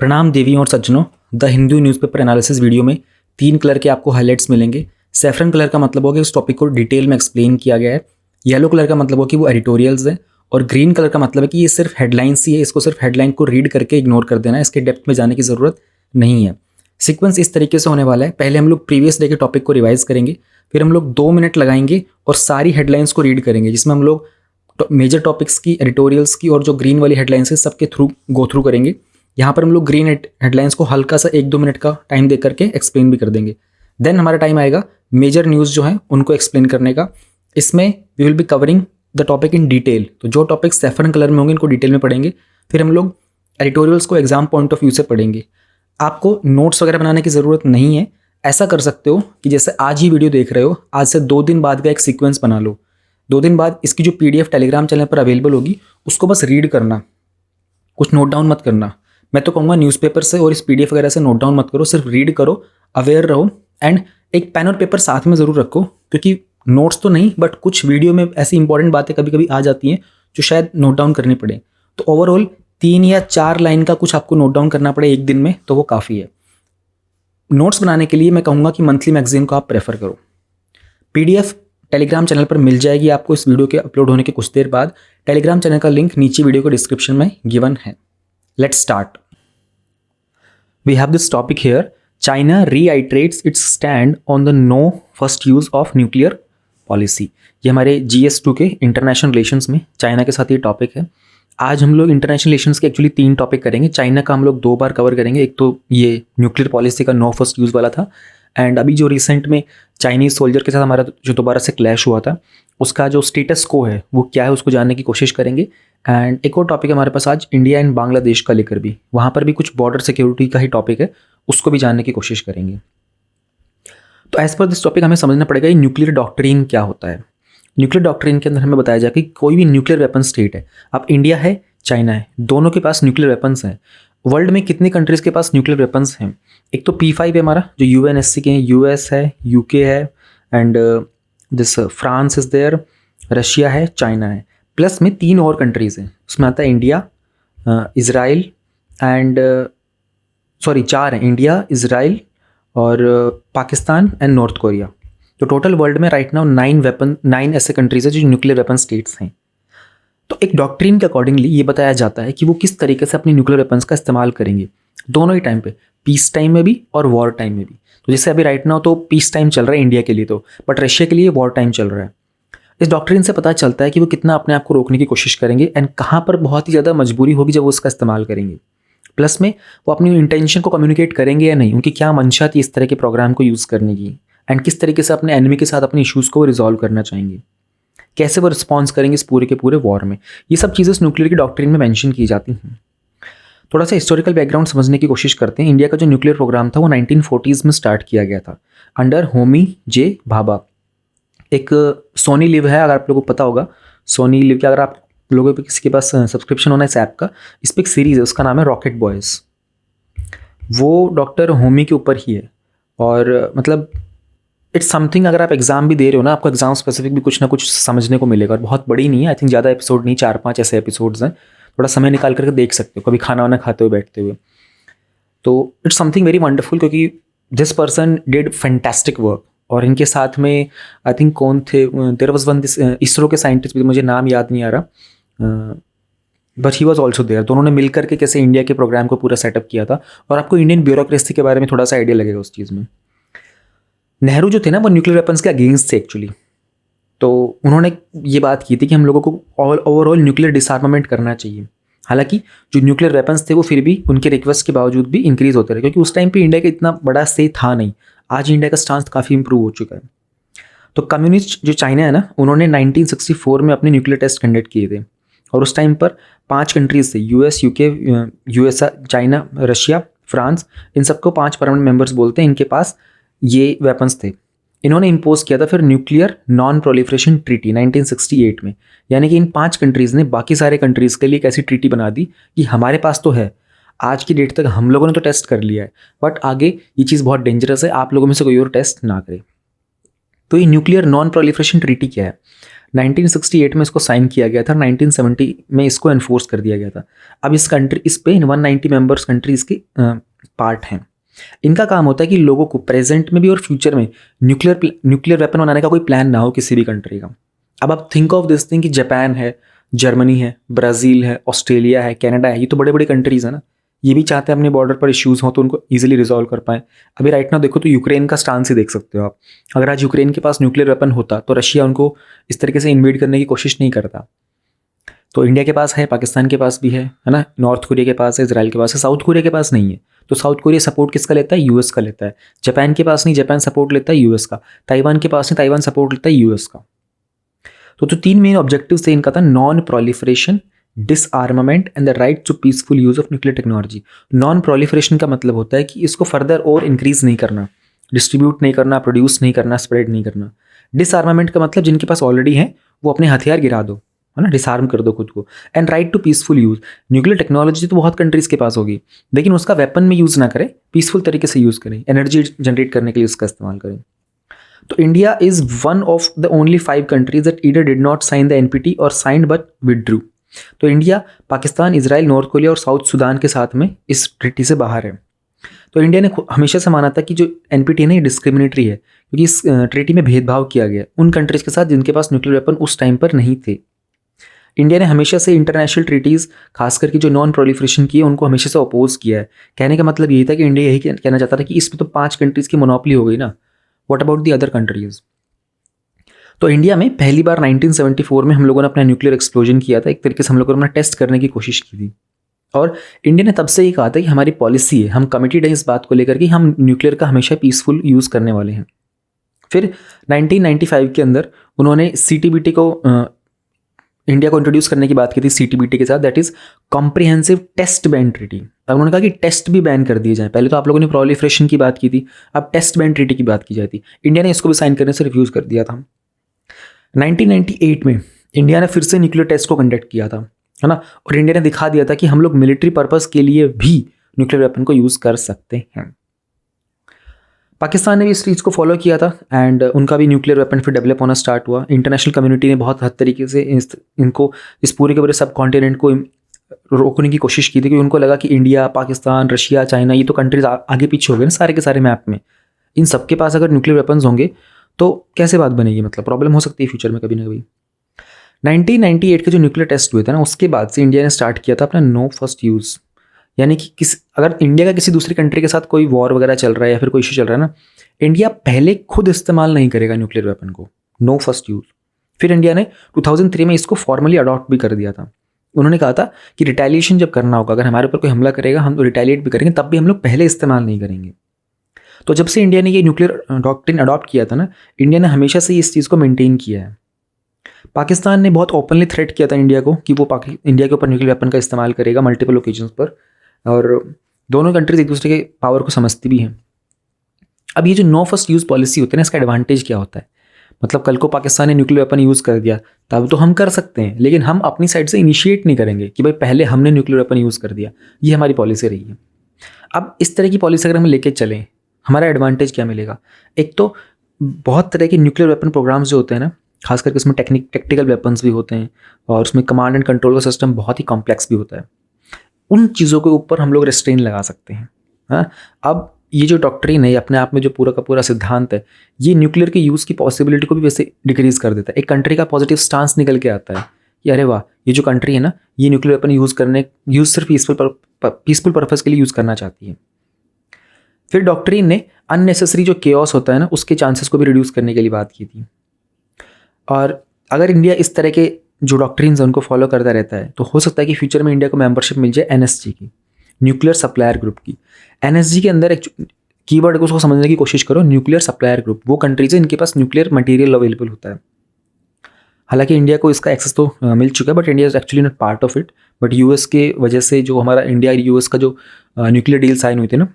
प्रणाम देवियों और सज्जनों। The Hindu newspaper analysis video में 3 कलर के आपको हाइलाइट्स मिलेंगे। सैफरन कलर का मतलब होगा कि उस टॉपिक को डिटेल में एक्सप्लेन किया गया है। येलो कलर का मतलब हो कि वो एडिटोरियल्स है। और ग्रीन कलर का मतलब है कि ये सिर्फ हेडलाइंस ही है, इसको सिर्फ हेडलाइन को रीड करके इग्नोर कर देना है, इसके डेप्थ में जाने की ज़रूरत नहीं है। सीक्वेंस इस तरीके से होने वाला है, पहले हम लोग प्रीवियस डे के टॉपिक को रिवाइज करेंगे, फिर हम लोग 2 मिनट लगाएंगे और सारी हेडलाइंस को रीड करेंगे, जिसमें हम लोग मेजर टॉपिक्स की, एडिटोरियल्स की और जो ग्रीन वाली हेडलाइंस है सबके थ्रू गो थ्रू करेंगे। यहाँ पर हम लोग ग्रीन हेडलाइंस को हल्का सा 1-2 मिनट का टाइम दे करके एक्सप्लेन भी कर देंगे। देन हमारा टाइम आएगा मेजर न्यूज़ जो है उनको एक्सप्लेन करने का। इसमें we will be covering the topic in detail. तो जो टॉपिक सैफरन कलर में होंगे इनको डिटेल में पढ़ेंगे, फिर हम लोग एडिटोरियल्स को एग्जाम पॉइंट ऑफ व्यू से पढ़ेंगे। आपको नोट्स वगैरह बनाने की ज़रूरत नहीं है। ऐसा कर सकते हो कि जैसे आज ही वीडियो देख रहे हो, आज से 2 दिन बाद का एक सीक्वेंस बना लो। 2 दिन बाद इसकी जो PDF टेलीग्राम चैनल पर अवेलेबल होगी उसको बस रीड करना, कुछ नोट डाउन मत करना। मैं तो कहूँगा न्यूज़पेपर से और इस PDF वगैरह से नोट डाउन मत करो, सिर्फ रीड करो, अवेयर रहो एंड एक पेन और पेपर साथ में ज़रूर रखो, क्योंकि नोट्स तो नहीं बट कुछ वीडियो में ऐसी इंपॉर्टेंट बातें कभी कभी आ जाती हैं जो शायद नोट डाउन करनी पड़े। तो ओवरऑल 3 या 4 लाइन का कुछ आपको नोट डाउन करना पड़े एक दिन में तो वो काफ़ी है। नोट्स बनाने के लिए मैं कहूँगा कि मंथली मैगजीन को आप प्रेफर करो। PDF टेलीग्राम चैनल पर मिल जाएगी आपको इस वीडियो के अपलोड होने के कुछ देर बाद। टेलीग्राम चैनल का लिंक नीचे वीडियो के डिस्क्रिप्शन में गिवन है। Let's start. We have this topic here, China reiterates its stand on the no first use of nuclear policy. ये हमारे GS2 के इंटरनेशनल रिलेशंस में चाइना के साथ ये टॉपिक है। आज हम लोग इंटरनेशनल रिलेशंस के एक्चुअली 3 टॉपिक करेंगे। चाइना का हम लोग 2 बार कवर करेंगे, एक तो ये न्यूक्लियर पॉलिसी का नो फर्स्ट यूज़ वाला था, एंड अभी जो रिसेंट में चाइनीज़ सोल्जर के साथ हमारा जो दोबारा से क्लैश हुआ था उसका जो स्टेटस को है वो क्या है उसको जानने की कोशिश करेंगे। एंड एक और टॉपिक है हमारे पास आज इंडिया एंड बांग्लादेश का लेकर भी, वहाँ पर भी कुछ बॉर्डर सिक्योरिटी का ही टॉपिक है, उसको भी जानने की कोशिश करेंगे। तो एज पर दिस टॉपिक हमें समझना पड़ेगा ये न्यूक्लियर डॉक्ट्रिन क्या होता है। न्यूक्लियर डॉक्ट्रिन के अंदर हमें बताया जाए कि कोई भी न्यूक्लियर वेपन स्टेट है, अब इंडिया है चाइना है, दोनों के पास न्यूक्लियर वेपन्स हैं। वर्ल्ड में कितनी कंट्रीज़ के पास न्यूक्लियर वेपन्स हैं? एक तो P5 है हमारा जो UNSC के हैं, US है, UK है and this France is there, Russia है, चाइना है, प्लस में 3 और कंट्रीज़ हैं। उसमें आता है इंडिया, इज़राइल एंड 4 हैं, इंडिया, इज़राइल और पाकिस्तान एंड नॉर्थ कोरिया। तो टोटल वर्ल्ड में राइट नाउ 9 ऐसे कंट्रीज़ हैं जो न्यूक्लियर वेपन स्टेट्स हैं। तो एक डॉक्ट्रिन के अकॉर्डिंगली ये बताया जाता है कि वो किस तरीके से अपनी न्यूक्लियर वेपन्स का इस्तेमाल करेंगे दोनों ही टाइम पे, पीस टाइम में भी और वॉर टाइम में भी। तो जैसे अभी राइट नाउ तो पीस टाइम चल रहा है इंडिया के लिए, तो बट रशिया के लिए वॉर टाइम चल रहा है। इस डॉक्ट्रिन से पता चलता है कि वो कितना अपने आप को रोकने की कोशिश करेंगे एंड कहाँ पर बहुत ही ज़्यादा मजबूरी होगी जब वो उसका इस्तेमाल करेंगे। प्लस में वो अपनी इंटेंशन को कम्युनिकेट करेंगे या नहीं, उनकी क्या मंशा थी इस तरह के प्रोग्राम को यूज़ करने की, एंड किस तरीके से अपने एनिमी के साथ अपने इशूज़ को रिजॉल्व करना चाहेंगे, कैसे वो रिस्पॉन्स करेंगे इस पूरे के पूरे वॉर में। ये सब चीज़ें न्यूक्लियर की डॉक्ट्रिन में मेंशन की जाती हैं। थोड़ा सा हिस्टोरिकल बैकग्राउंड समझने की कोशिश करते हैं। इंडिया का जो न्यूक्लियर प्रोग्राम था वो 1940s में स्टार्ट किया गया था अंडर होमी जे भाभा। एक सोनी लिव है, अगर आप लोगों को पता होगा सोनी लिव के, अगर आप लोगों पे किसी के पास सब्सक्रिप्शन होना है इस ऐप का, इस पर एक सीरीज़ है उसका नाम है रॉकेट बॉयज़। वो डॉक्टर होमी के ऊपर ही है और मतलब इट्स समथिंग, अगर आप एग्जाम भी दे रहे हो ना, आपको एग्जाम स्पेसिफिक भी कुछ ना कुछ समझने को मिलेगा। और बहुत बड़ी नहीं है, आई थिंक ज़्यादा एपिसोड नहीं, 4-5 ऐसे एपिसोड्स हैं, थोड़ा समय निकाल करके देख सकते हो कभी खाना वाना खाते हुए बैठते हुए। तो इट्स समथिंग वेरी वंडरफुल, क्योंकि this person did fantastic work. और इनके साथ में आई थिंक कौन थे, there was one this ISRO के साइंटिस्ट भी, मुझे नाम याद नहीं आ रहा, but he was also there. दोनों ने मिल करके कैसे इंडिया के प्रोग्राम को पूरा सेटअप किया था। और आपको इंडियन ब्यूरोक्रेसी के बारे में थोड़ा सा आइडिया लगेगा उस चीज़ में। नेहरू जो थे ना वो न्यूक्लियर वेपन्स के अगेंस्ट थे एक्चुअली। तो उन्होंने ये बात की थी कि हम लोगों को ओवरऑल न्यूक्लियर डिसआर्मामेंट करना चाहिए। हालांकि जो न्यूक्लियर वेपन्स थे वो फिर भी उनके रिक्वेस्ट के बावजूद भी इंक्रीज होते रहे, क्योंकि उस टाइम पे इंडिया का इतना बड़ा से था नहीं। आज इंडिया का स्टांस काफ़ी इंप्रूव हो चुका है। तो कम्युनिस्ट जो चाइना है ना, उन्होंने 1964 में अपने न्यूक्लियर टेस्ट कंडक्ट किए थे और उस टाइम पर 5 कंट्रीज थे, US, UK, USA, China, Russia, France, इन सबको 5 परमानेंट मेंबर्स बोलते हैं। इनके पास ये वेपन्स थे। इन्होंने इम्पोज किया था फिर न्यूक्लियर नॉन प्रोलिफरेशन ट्रीटी 1968 में। यानी कि इन 5 कंट्रीज़ ने बाकी सारे कंट्रीज़ के लिए एक ऐसी ट्रीटी बना दी कि हमारे पास तो है, आज की डेट तक हम लोगों ने तो टेस्ट कर लिया है, बट आगे ये चीज़ बहुत डेंजरस है, आप लोगों में से कोई और टेस्ट ना करे। तो ये न्यूक्लियर नॉन प्रोलिफरेशन ट्रीटी क्या है? 1968 में इसको साइन किया गया था, 1970 में इसको एनफोर्स कर दिया गया था। अब इस पे 190 मेंबर्स कंट्रीज के पार्ट हैं। इनका काम होता है कि लोगों को प्रेजेंट में भी और फ्यूचर में न्यूक्लियर वेपन बनाने का कोई प्लान ना हो किसी भी कंट्री का। अब आप थिंक ऑफ दिस थिंग कि जापान है, जर्मनी है, ब्राज़ील है, ऑस्ट्रेलिया है, कनाडा है, ये तो बड़े बड़े कंट्रीज़ हैं ना। ये भी चाहते हैं अपने बॉर्डर पर इश्यूज़ हो तो उनको ईजिली रिजॉल्व कर पाएँ। अभी राइट नाउ देखो तो यूक्रेन का स्टांस ही देख सकते हो आप। अगर आज यूक्रेन के पास न्यूक्लियर वेपन होता तो रशिया उनको इस तरीके से इन्वेड करने की कोशिश नहीं करता। तो इंडिया के पास है, पाकिस्तान के पास भी है ना, नॉर्थ कोरिया के पास है, इजराइल के पास है, साउथ कोरिया के पास नहीं है। तो साउथ कोरिया सपोर्ट किसका लेता है? यूएस का लेता है। जापान के पास नहीं, जापान सपोर्ट लेता है यूएस का। ताइवान के पास नहीं, ताइवान सपोर्ट लेता है यूएस का। तो 3 मेन ऑब्जेक्टिव्स थे इनका था, non proliferation, disarmament and the right to peaceful use of nuclear technology. Non proliferation का मतलब होता है कि इसको फर्दर और इंक्रीज नहीं करना, डिस्ट्रीब्यूट नहीं करना, प्रोड्यूस नहीं करना, स्प्रेड नहीं करना। डिसआर्मामेंट का मतलब जिनके पास ऑलरेडी है वो अपने हथियार गिरा दो, है ना, डिसआर्म कर दो खुद को। And right to peaceful use, nuclear technology तो बहुत कंट्रीज के पास होगी, लेकिन उसका वेपन में यूज़ ना करें, पीसफुल तरीके से यूज़ करें, एनर्जी जनरेट करने के लिए उसका इस्तेमाल करें। तो India is one of the only 5 countries that either did not sign the NPT और साइंड बट विथड्रू। तो India Pakistan, Israel, North Korea और साउथ सूडान के साथ में इस ट्रीटी से बाहर है। तो इंडिया ने हमेशा से माना था कि जो एनपीटी है ना, ये डिस्क्रिमिनेटरी है, क्योंकि इस ट्रीटी में भेदभाव किया गया उन कंट्रीज के साथ जिनके पास न्यूक्लियर वेपन उस टाइम पर नहीं थे। इंडिया ने हमेशा से इंटरनेशनल ट्रीटीज़, खास करके जो नॉन प्रोलिफरेशन की है, उनको हमेशा से अपोज किया है। कहने का मतलब यही था कि इंडिया यही कहना चाहता था कि इसमें तो 5 कंट्रीज़ की मोनोपोली हो गई ना, what about the other countries. तो इंडिया में पहली बार 1974 में हम लोगों ने अपना न्यूक्लियर एक्सप्लोजन किया था। एक तरीके से हम लोगों ने अपना टेस्ट करने की कोशिश की थी, और इंडिया ने तब से ही कहा था कि हमारी पॉलिसी है, हम कमिटेड हैं इस बात को लेकर कि हम न्यूक्लियर का हमेशा पीसफुल यूज़ करने वाले हैं। फिर 1995 के अंदर उन्होंने सीटीबीटी को इंडिया को इंट्रोड्यूस करने की बात की थी, सीटीबीटी के साथ, that is comprehensive test ban treaty. अब उन्होंने कहा कि टेस्ट भी बैन कर दिए जाए। पहले तो आप लोगों ने प्रोलिफरेशन की बात की थी, अब टेस्ट बैन ट्रीटी की बात की जाती। इंडिया ने इसको भी साइन करने से रिफ्यूज़ कर दिया था। 1998 में इंडिया ने फिर से न्यूक्लियर टेस्ट को कंडक्ट किया था, है ना, और इंडिया ने दिखा दिया था कि हम लोग मिलिट्री पर्पज़ के लिए भी न्यूक्लियर वेपन को यूज़ कर सकते हैं। पाकिस्तान ने भी इस चीज़ को फॉलो किया था एंड उनका भी न्यूक्लियर वेपन फिर डेवलप होना स्टार्ट हुआ। इंटरनेशनल कम्युनिटी ने बहुत हद तरीके से इनको इस पूरे के पूरे सब कॉन्टिनेंट को रोकने की कोशिश की थी, क्योंकि उनको लगा कि इंडिया, पाकिस्तान, रशिया, चाइना, ये तो कंट्रीज आगे पीछे हो गए ना सारे के सारे मैप में। इन सब के पास अगर न्यूक्लियर वेपन्स होंगे तो कैसे बात बनेगी, मतलब प्रॉब्लम हो सकती है फ्यूचर में कभी ना कभी। 1998 के जो न्यूक्लियर टेस्ट हुए थे ना, उसके बाद से इंडिया ने स्टार्ट किया था अपना नो फर्स्ट यूज़। यानी कि अगर इंडिया का किसी दूसरी कंट्री के साथ कोई वॉर वगैरह चल रहा है या फिर कोई इशू चल रहा है ना, इंडिया पहले खुद इस्तेमाल नहीं करेगा न्यूक्लियर वेपन को, नो फर्स्ट यूज़। फिर इंडिया ने 2003 में इसको फॉर्मली अडॉप्ट भी कर दिया था। उन्होंने कहा था कि रिटेलिएशन जब करना होगा, अगर हमारे ऊपर कोई हमला करेगा हम तो रिटेलिएट भी करेंगे, तब भी हम लोग पहले इस्तेमाल नहीं करेंगे। तो जब से इंडिया ने ये न्यूक्लियर डॉक्ट्रिन अडॉप्ट किया था ना, इंडिया ने हमेशा से इस चीज़ को मेंटेन किया है। पाकिस्तान ने बहुत ओपनली थ्रेट किया था इंडिया को कि वो इंडिया के ऊपर न्यूक्लियर वेपन का इस्तेमाल करेगा मल्टीपल ओकेजन्स पर, और दोनों कंट्रीज एक दूसरे के पावर को समझती भी हैं। अब ये जो नो फर्स्ट यूज़ पॉलिसी होती है ना, इसका एडवांटेज क्या होता है, मतलब कल को पाकिस्तान ने न्यूक्लियर वेपन यूज़ कर दिया तब तो हम कर सकते हैं, लेकिन हम अपनी साइड से इनिशिएट नहीं करेंगे कि भाई पहले हमने न्यूक्लियर वेपन यूज़ कर दिया। ये हमारी पॉलिसी रही है। अब इस तरह की पॉलिसी अगर हम लेके चलें, हमारा एडवांटेज क्या मिलेगा? एक तो बहुत तरह के न्यूक्लियर वेपन प्रोग्राम्स जो होते हैं ना, खास करके उसमें टेक्निकल वेपन्स भी होते हैं, और उसमें कमांड एंड कंट्रोल का सिस्टम बहुत ही कॉम्प्लेक्स भी होता है। उन चीज़ों के ऊपर हम लोग रेस्ट्रेन लगा सकते हैं। हाँ, अब ये जो डॉक्ट्रिन है, अपने आप में जो पूरा का पूरा सिद्धांत है, ये न्यूक्लियर के यूज़ की पॉसिबिलिटी को भी वैसे डिक्रीज़ कर देता है। एक कंट्री का पॉजिटिव स्टांस निकल के आता है कि अरे वाह, ये जो कंट्री है ना, ये न्यूक्लियर वेपन यूज़ सिर्फ पीसफुल पर्पज़ के लिए यूज़ करना चाहती है। फिर डॉक्ट्रिन ने अननेसेसरी जो केओस होता है ना, उसके चांसेस को भी रिड्यूस करने के लिए बात की थी। और अगर इंडिया इस तरह के जो डॉक्ट्रिन्स हैं उनको फॉलो करता रहता है, तो हो सकता है कि फ्यूचर में इंडिया को मेंबरशिप मिल जाए एनएसजी की, न्यूक्लियर सप्लायर ग्रुप की। एनएसजी के अंदर एक कीवर्ड को उसको समझने की कोशिश करो, न्यूक्लियर सप्लायर ग्रुप, वो कंट्रीज है इनके पास न्यूक्लियर मटेरियल अवेलेबल होता है। हालांकि इंडिया को इसका एक्सेस तो मिल चुका है, but India is actually not part of it. But US के वजह से जो हमारा इंडिया यूएस का जो न्यूक्लियर डील साइन हुई थी ना,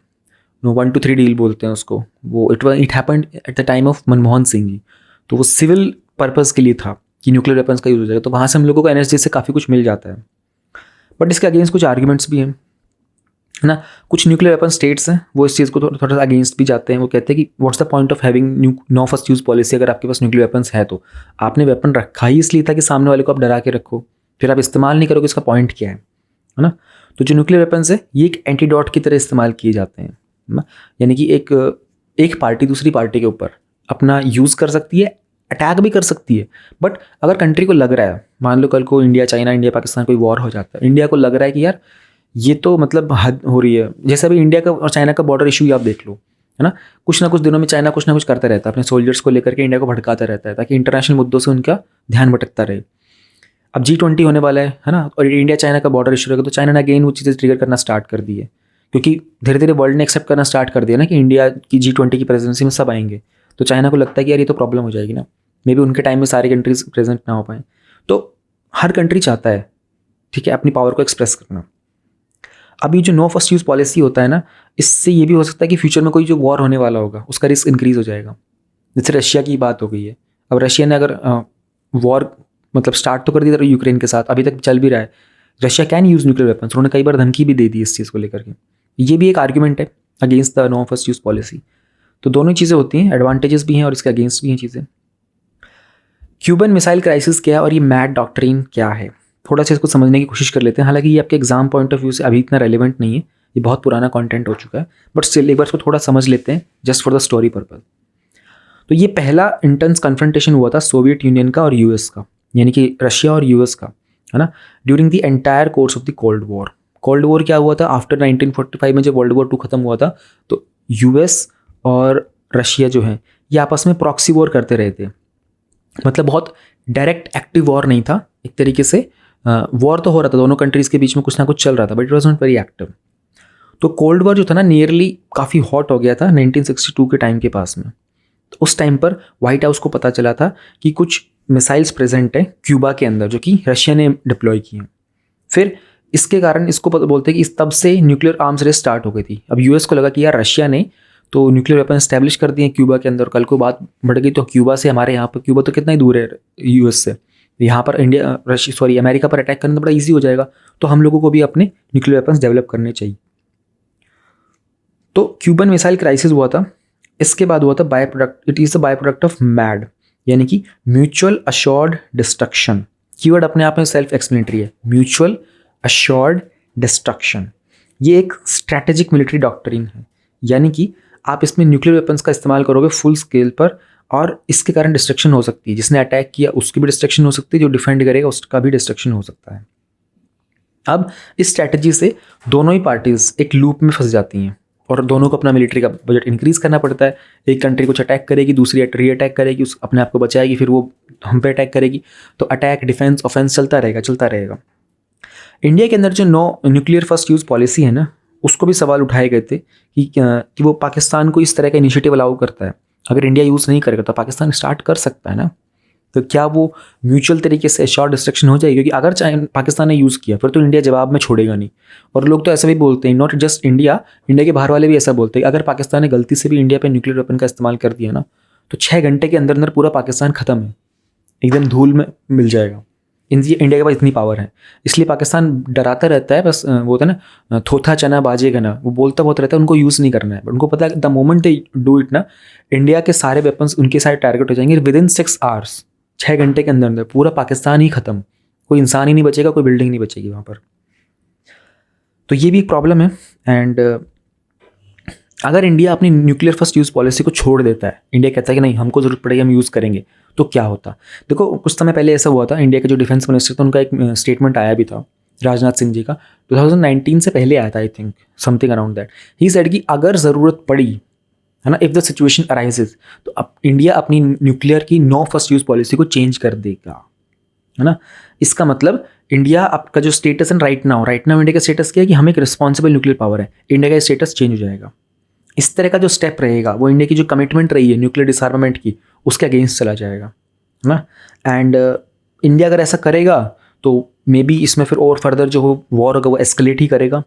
1 to 3 डील बोलते हैं उसको, वो it happened at the time of Manmohan Singh ji. तो वो सिविल पर्पज़ के लिए था कि न्यूक्लियर वेपन्स का यूज़ हो जाएगा, तो वहाँ से हम लोगों को एनएसजी से काफ़ी कुछ मिल जाता है। बट इसके अगेंस्ट कुछ आर्ग्यूमेंट्स भी हैं। है ना। कुछ न्यूक्लियर वेपन स्टेट्स हैं वो इस चीज़ को थोड़ा सा अगेंस्ट भी जाते हैं। वो कहते हैं कि what's the point of having no first use policy. अगर आपके पास न्यूक्लियर वेपन्स है तो आपने वेपन रखा ही इसलिए था कि सामने वाले को आप डरा के रखो, फिर आप इस्तेमाल नहीं करोगे, इसका पॉइंट क्या है ना। तो जो न्यूक्लियर वेपन्स है ये एक एंटीडोट की तरह इस्तेमाल किए जाते हैं ना। यानी कि एक पार्टी दूसरी पार्टी के ऊपर अपना यूज़ कर सकती है, अटैक भी कर सकती है। बट अगर कंट्री को लग रहा है, मान लो कल को इंडिया चाइना, इंडिया पाकिस्तान कोई वॉर हो जाता है, इंडिया को लग रहा है कि यार ये तो मतलब हद हो रही है, जैसे अभी इंडिया का और चाइना का बॉर्डर इशू आप देख लो, है ना। कुछ ना कुछ दिनों में चाइना कुछ ना कुछ करता रहता है, अपने सोल्जर्स को लेकर के इंडिया को भड़काता रहता है ताकि इंटरनेशनल मुद्दों से उनका ध्यान भटकता रहे। अब G20 होने वाला है ना, और इंडिया चाइना का बॉर्डर इशू रहेगा तो चाइना ने अगेन वो चीज़ें ट्रिगर करना स्टार्ट कर दी है, क्योंकि धीरे धीरे वर्ल्ड ने एक्सेप्ट करना स्टार्ट कर दिया ना कि इंडिया की G20 की प्रेजेंसी में सब आएंगे। तो चाइना को लगता है कि यार ये तो प्रॉब्लम हो जाएगी ना, मे बी उनके टाइम में सारी कंट्रीज प्रेजेंट ना हो पाए। तो हर कंट्री चाहता है, ठीक है, अपनी पावर को एक्सप्रेस करना। अभी जो नो फर्स्ट यूज़ पॉलिसी होता है ना, इससे ये भी हो सकता है कि फ्यूचर में कोई जो वॉर होने वाला होगा उसका रिस्क इंक्रीज हो जाएगा। जैसे रशिया की बात हो गई है, अब रशिया ने अगर वॉर मतलब स्टार्ट तो कर दिया था यूक्रेन के साथ, अभी तक चल भी रहा है। Russia can use nuclear weapons, उन्होंने कई बार धमकी भी दे दी इस चीज़ को लेकर के। ये भी एक आर्ग्यूमेंट है against the no first use policy. तो दोनों चीज़ें होती हैं, एडवांटेजेस भी हैं और इसके अगेंस्ट भी हैं चीज़ें। क्यूबन मिसाइल क्राइसिस क्या है और ये मैड डॉक्ट्रिन क्या है, थोड़ा सा इसको समझने की कोशिश कर लेते हैं। हालांकि ये आपके एग्जाम पॉइंट ऑफ व्यू से अभी इतना रेलिवेंट नहीं है, ये बहुत पुराना कंटेंट हो चुका है, बट स्टिल एक बार इसको थोड़ा समझ लेते हैं just for the story purpose. तो ये पहला इंटेंस कन्फ्रंटेशन हुआ था सोवियत यूनियन का और यूएस का, यानी कि रशिया और यूएस का, है ना, during the entire course of the cold war. Cold war क्या हुआ था, आफ्टर 1945 में जब वर्ल्ड वॉर 2 खत्म हुआ था तो यूएस और रशिया जो है ये आपस में प्रॉक्सी वॉर करते रहे थे। मतलब बहुत डायरेक्ट एक्टिव वॉर नहीं था, एक तरीके से वॉर तो हो रहा था, दोनों कंट्रीज के बीच में कुछ ना कुछ चल रहा था, but it was not very active. तो कोल्ड वॉर जो था ना नियरली काफ़ी हॉट हो गया था 1962 के टाइम के पास में। तो उस टाइम पर व्हाइट हाउस को पता चला था कि कुछ मिसाइल्स प्रेजेंट है क्यूबा के अंदर जो कि रशिया ने डिप्लॉय किए हैं। फिर इसके कारण इसको बोलते हैं कि इस तब से न्यूक्लियर आर्म्स रेस स्टार्ट हो गई थी। अब यूएस को लगा कि यार रशिया ने तो न्यूक्लियर वेपन स्टैब्लिश कर दिए क्यूबा के अंदर, कल को बात बढ़ गई तो क्यूबा से हमारे यहाँ पर, क्यूबा तो कितना ही दूर है यूएस से, यहाँ पर अमेरिका पर अटैक करना तो बड़ा ईजी हो जाएगा। तो हम लोगों को भी अपने न्यूक्लियर वेपन्स डेवलप करने चाहिए। तो क्यूबन मिसाइल क्राइसिस हुआ था, इसके बाद हुआ था by product, it is the by product of mad, यानी कि म्यूचुअल अश्योर्ड डिस्ट्रक्शन। कीवर्ड अपने आप में सेल्फ एक्सप्लेनेटरी है, म्यूचुअल अश्योर्ड डिस्ट्रक्शन। ये एक स्ट्रैटेजिक मिलिट्री डॉक्ट्रिन है, यानी कि आप इसमें न्यूक्लियर वेपन्स का इस्तेमाल करोगे फुल स्केल पर और इसके कारण डिस्ट्रक्शन हो सकती है। जिसने अटैक किया उसकी भी डिस्ट्रक्शन हो सकती है, जो डिफेंड करेगा उसका भी डिस्ट्रक्शन हो सकता है। अब इस स्ट्रैटेजी से दोनों ही पार्टीज एक लूप में फंस जाती हैं और दोनों को अपना मिलिट्री का बजट इंक्रीज करना पड़ता है। एक कंट्री कुछ अटैक करेगी, दूसरी री अटैक करेगी, उस अपने आप को बचाएगी, फिर वो हम पे अटैक करेगी। तो अटैक डिफेंस ऑफेंस चलता रहेगा। इंडिया के अंदर जो न्यूक्लियर फर्स्ट यूज़ पॉलिसी है ना, उसको भी सवाल उठाए गए थे कि वो पाकिस्तान को इस तरह का इनिशिएटिव अलाउ करता है। अगर इंडिया यूज़ नहीं करेगा तो पाकिस्तान स्टार्ट कर सकता है ना, तो क्या वो म्यूचुअल तरीके से शॉर्ट डिस्ट्रक्शन हो जाएगी? क्योंकि अगर पाकिस्तान ने यूज़ किया फिर तो इंडिया जवाब में छोड़ेगा नहीं। और लोग तो ऐसा भी बोलते हैं, नॉट जस्ट इंडिया के बाहर वाले भी ऐसा बोलते हैं, अगर पाकिस्तान ने गलती से भी इंडिया पे न्यूक्लियर वेपन का इस्तेमाल कर दिया ना तो 6 घंटे के अंदर अंदर पूरा पाकिस्तान ख़त्म है, एकदम धूल में मिल जाएगा। इंडिया के पास इतनी पावर है, इसलिए पाकिस्तान डराता रहता है। बस वो होता है ना, थोथा चना बाजेगा ना, वो बोलता बहुत रहता है, उनको यूज़ नहीं करना है। बट उनको पता है the moment they do it ना, इंडिया के सारे वेपन्स उनके सारे टारगेट हो जाएंगे विद इन 6 आवर्स, 6 घंटे के अंदर अंदर पूरा पाकिस्तान ही ख़त्म, कोई इंसान ही नहीं बचेगा, कोई बिल्डिंग नहीं बचेगी वहाँ पर। तो ये भी एक प्रॉब्लम है। एंड अगर इंडिया अपनी न्यूक्लियर फर्स्ट यूज़ पॉलिसी को छोड़ देता है, इंडिया कहता है कि नहीं हमको ज़रूरत पड़ेगी हम यूज़ करेंगे, तो क्या होता? देखो कुछ समय पहले ऐसा हुआ था, इंडिया के जो डिफेंस मिनिस्टर था उनका एक स्टेटमेंट आया भी था, राजनाथ सिंह जी का, 2019 से पहले आया था, I think something around that. He said कि अगर ज़रूरत पड़ी, है ना, इफ़ द सिचुएशन अराइजेज, तो अब इंडिया अपनी न्यूक्लियर की नो फर्स्ट यूज़ पॉलिसी को चेंज कर देगा, है ना। इसका मतलब इंडिया आपका जो स्टेटस है राइट नाउ इंडिया का स्टेटस क्या है कि हम एक रिस्पॉन्सिबल न्यूक्लियर पावर है, इंडिया का स्टेटस चेंज हो जाएगा। इस तरह का जो स्टेप रहेगा वो इंडिया की जो कमिटमेंट रही है न्यूक्लियर डिसआर्मामेंट की, उसके अगेंस्ट चला जाएगा, है ना। एंड इंडिया अगर ऐसा करेगा तो मे बी इसमें फिर और फर्दर जो वॉर होगा वो एस्केलेट ही करेगा,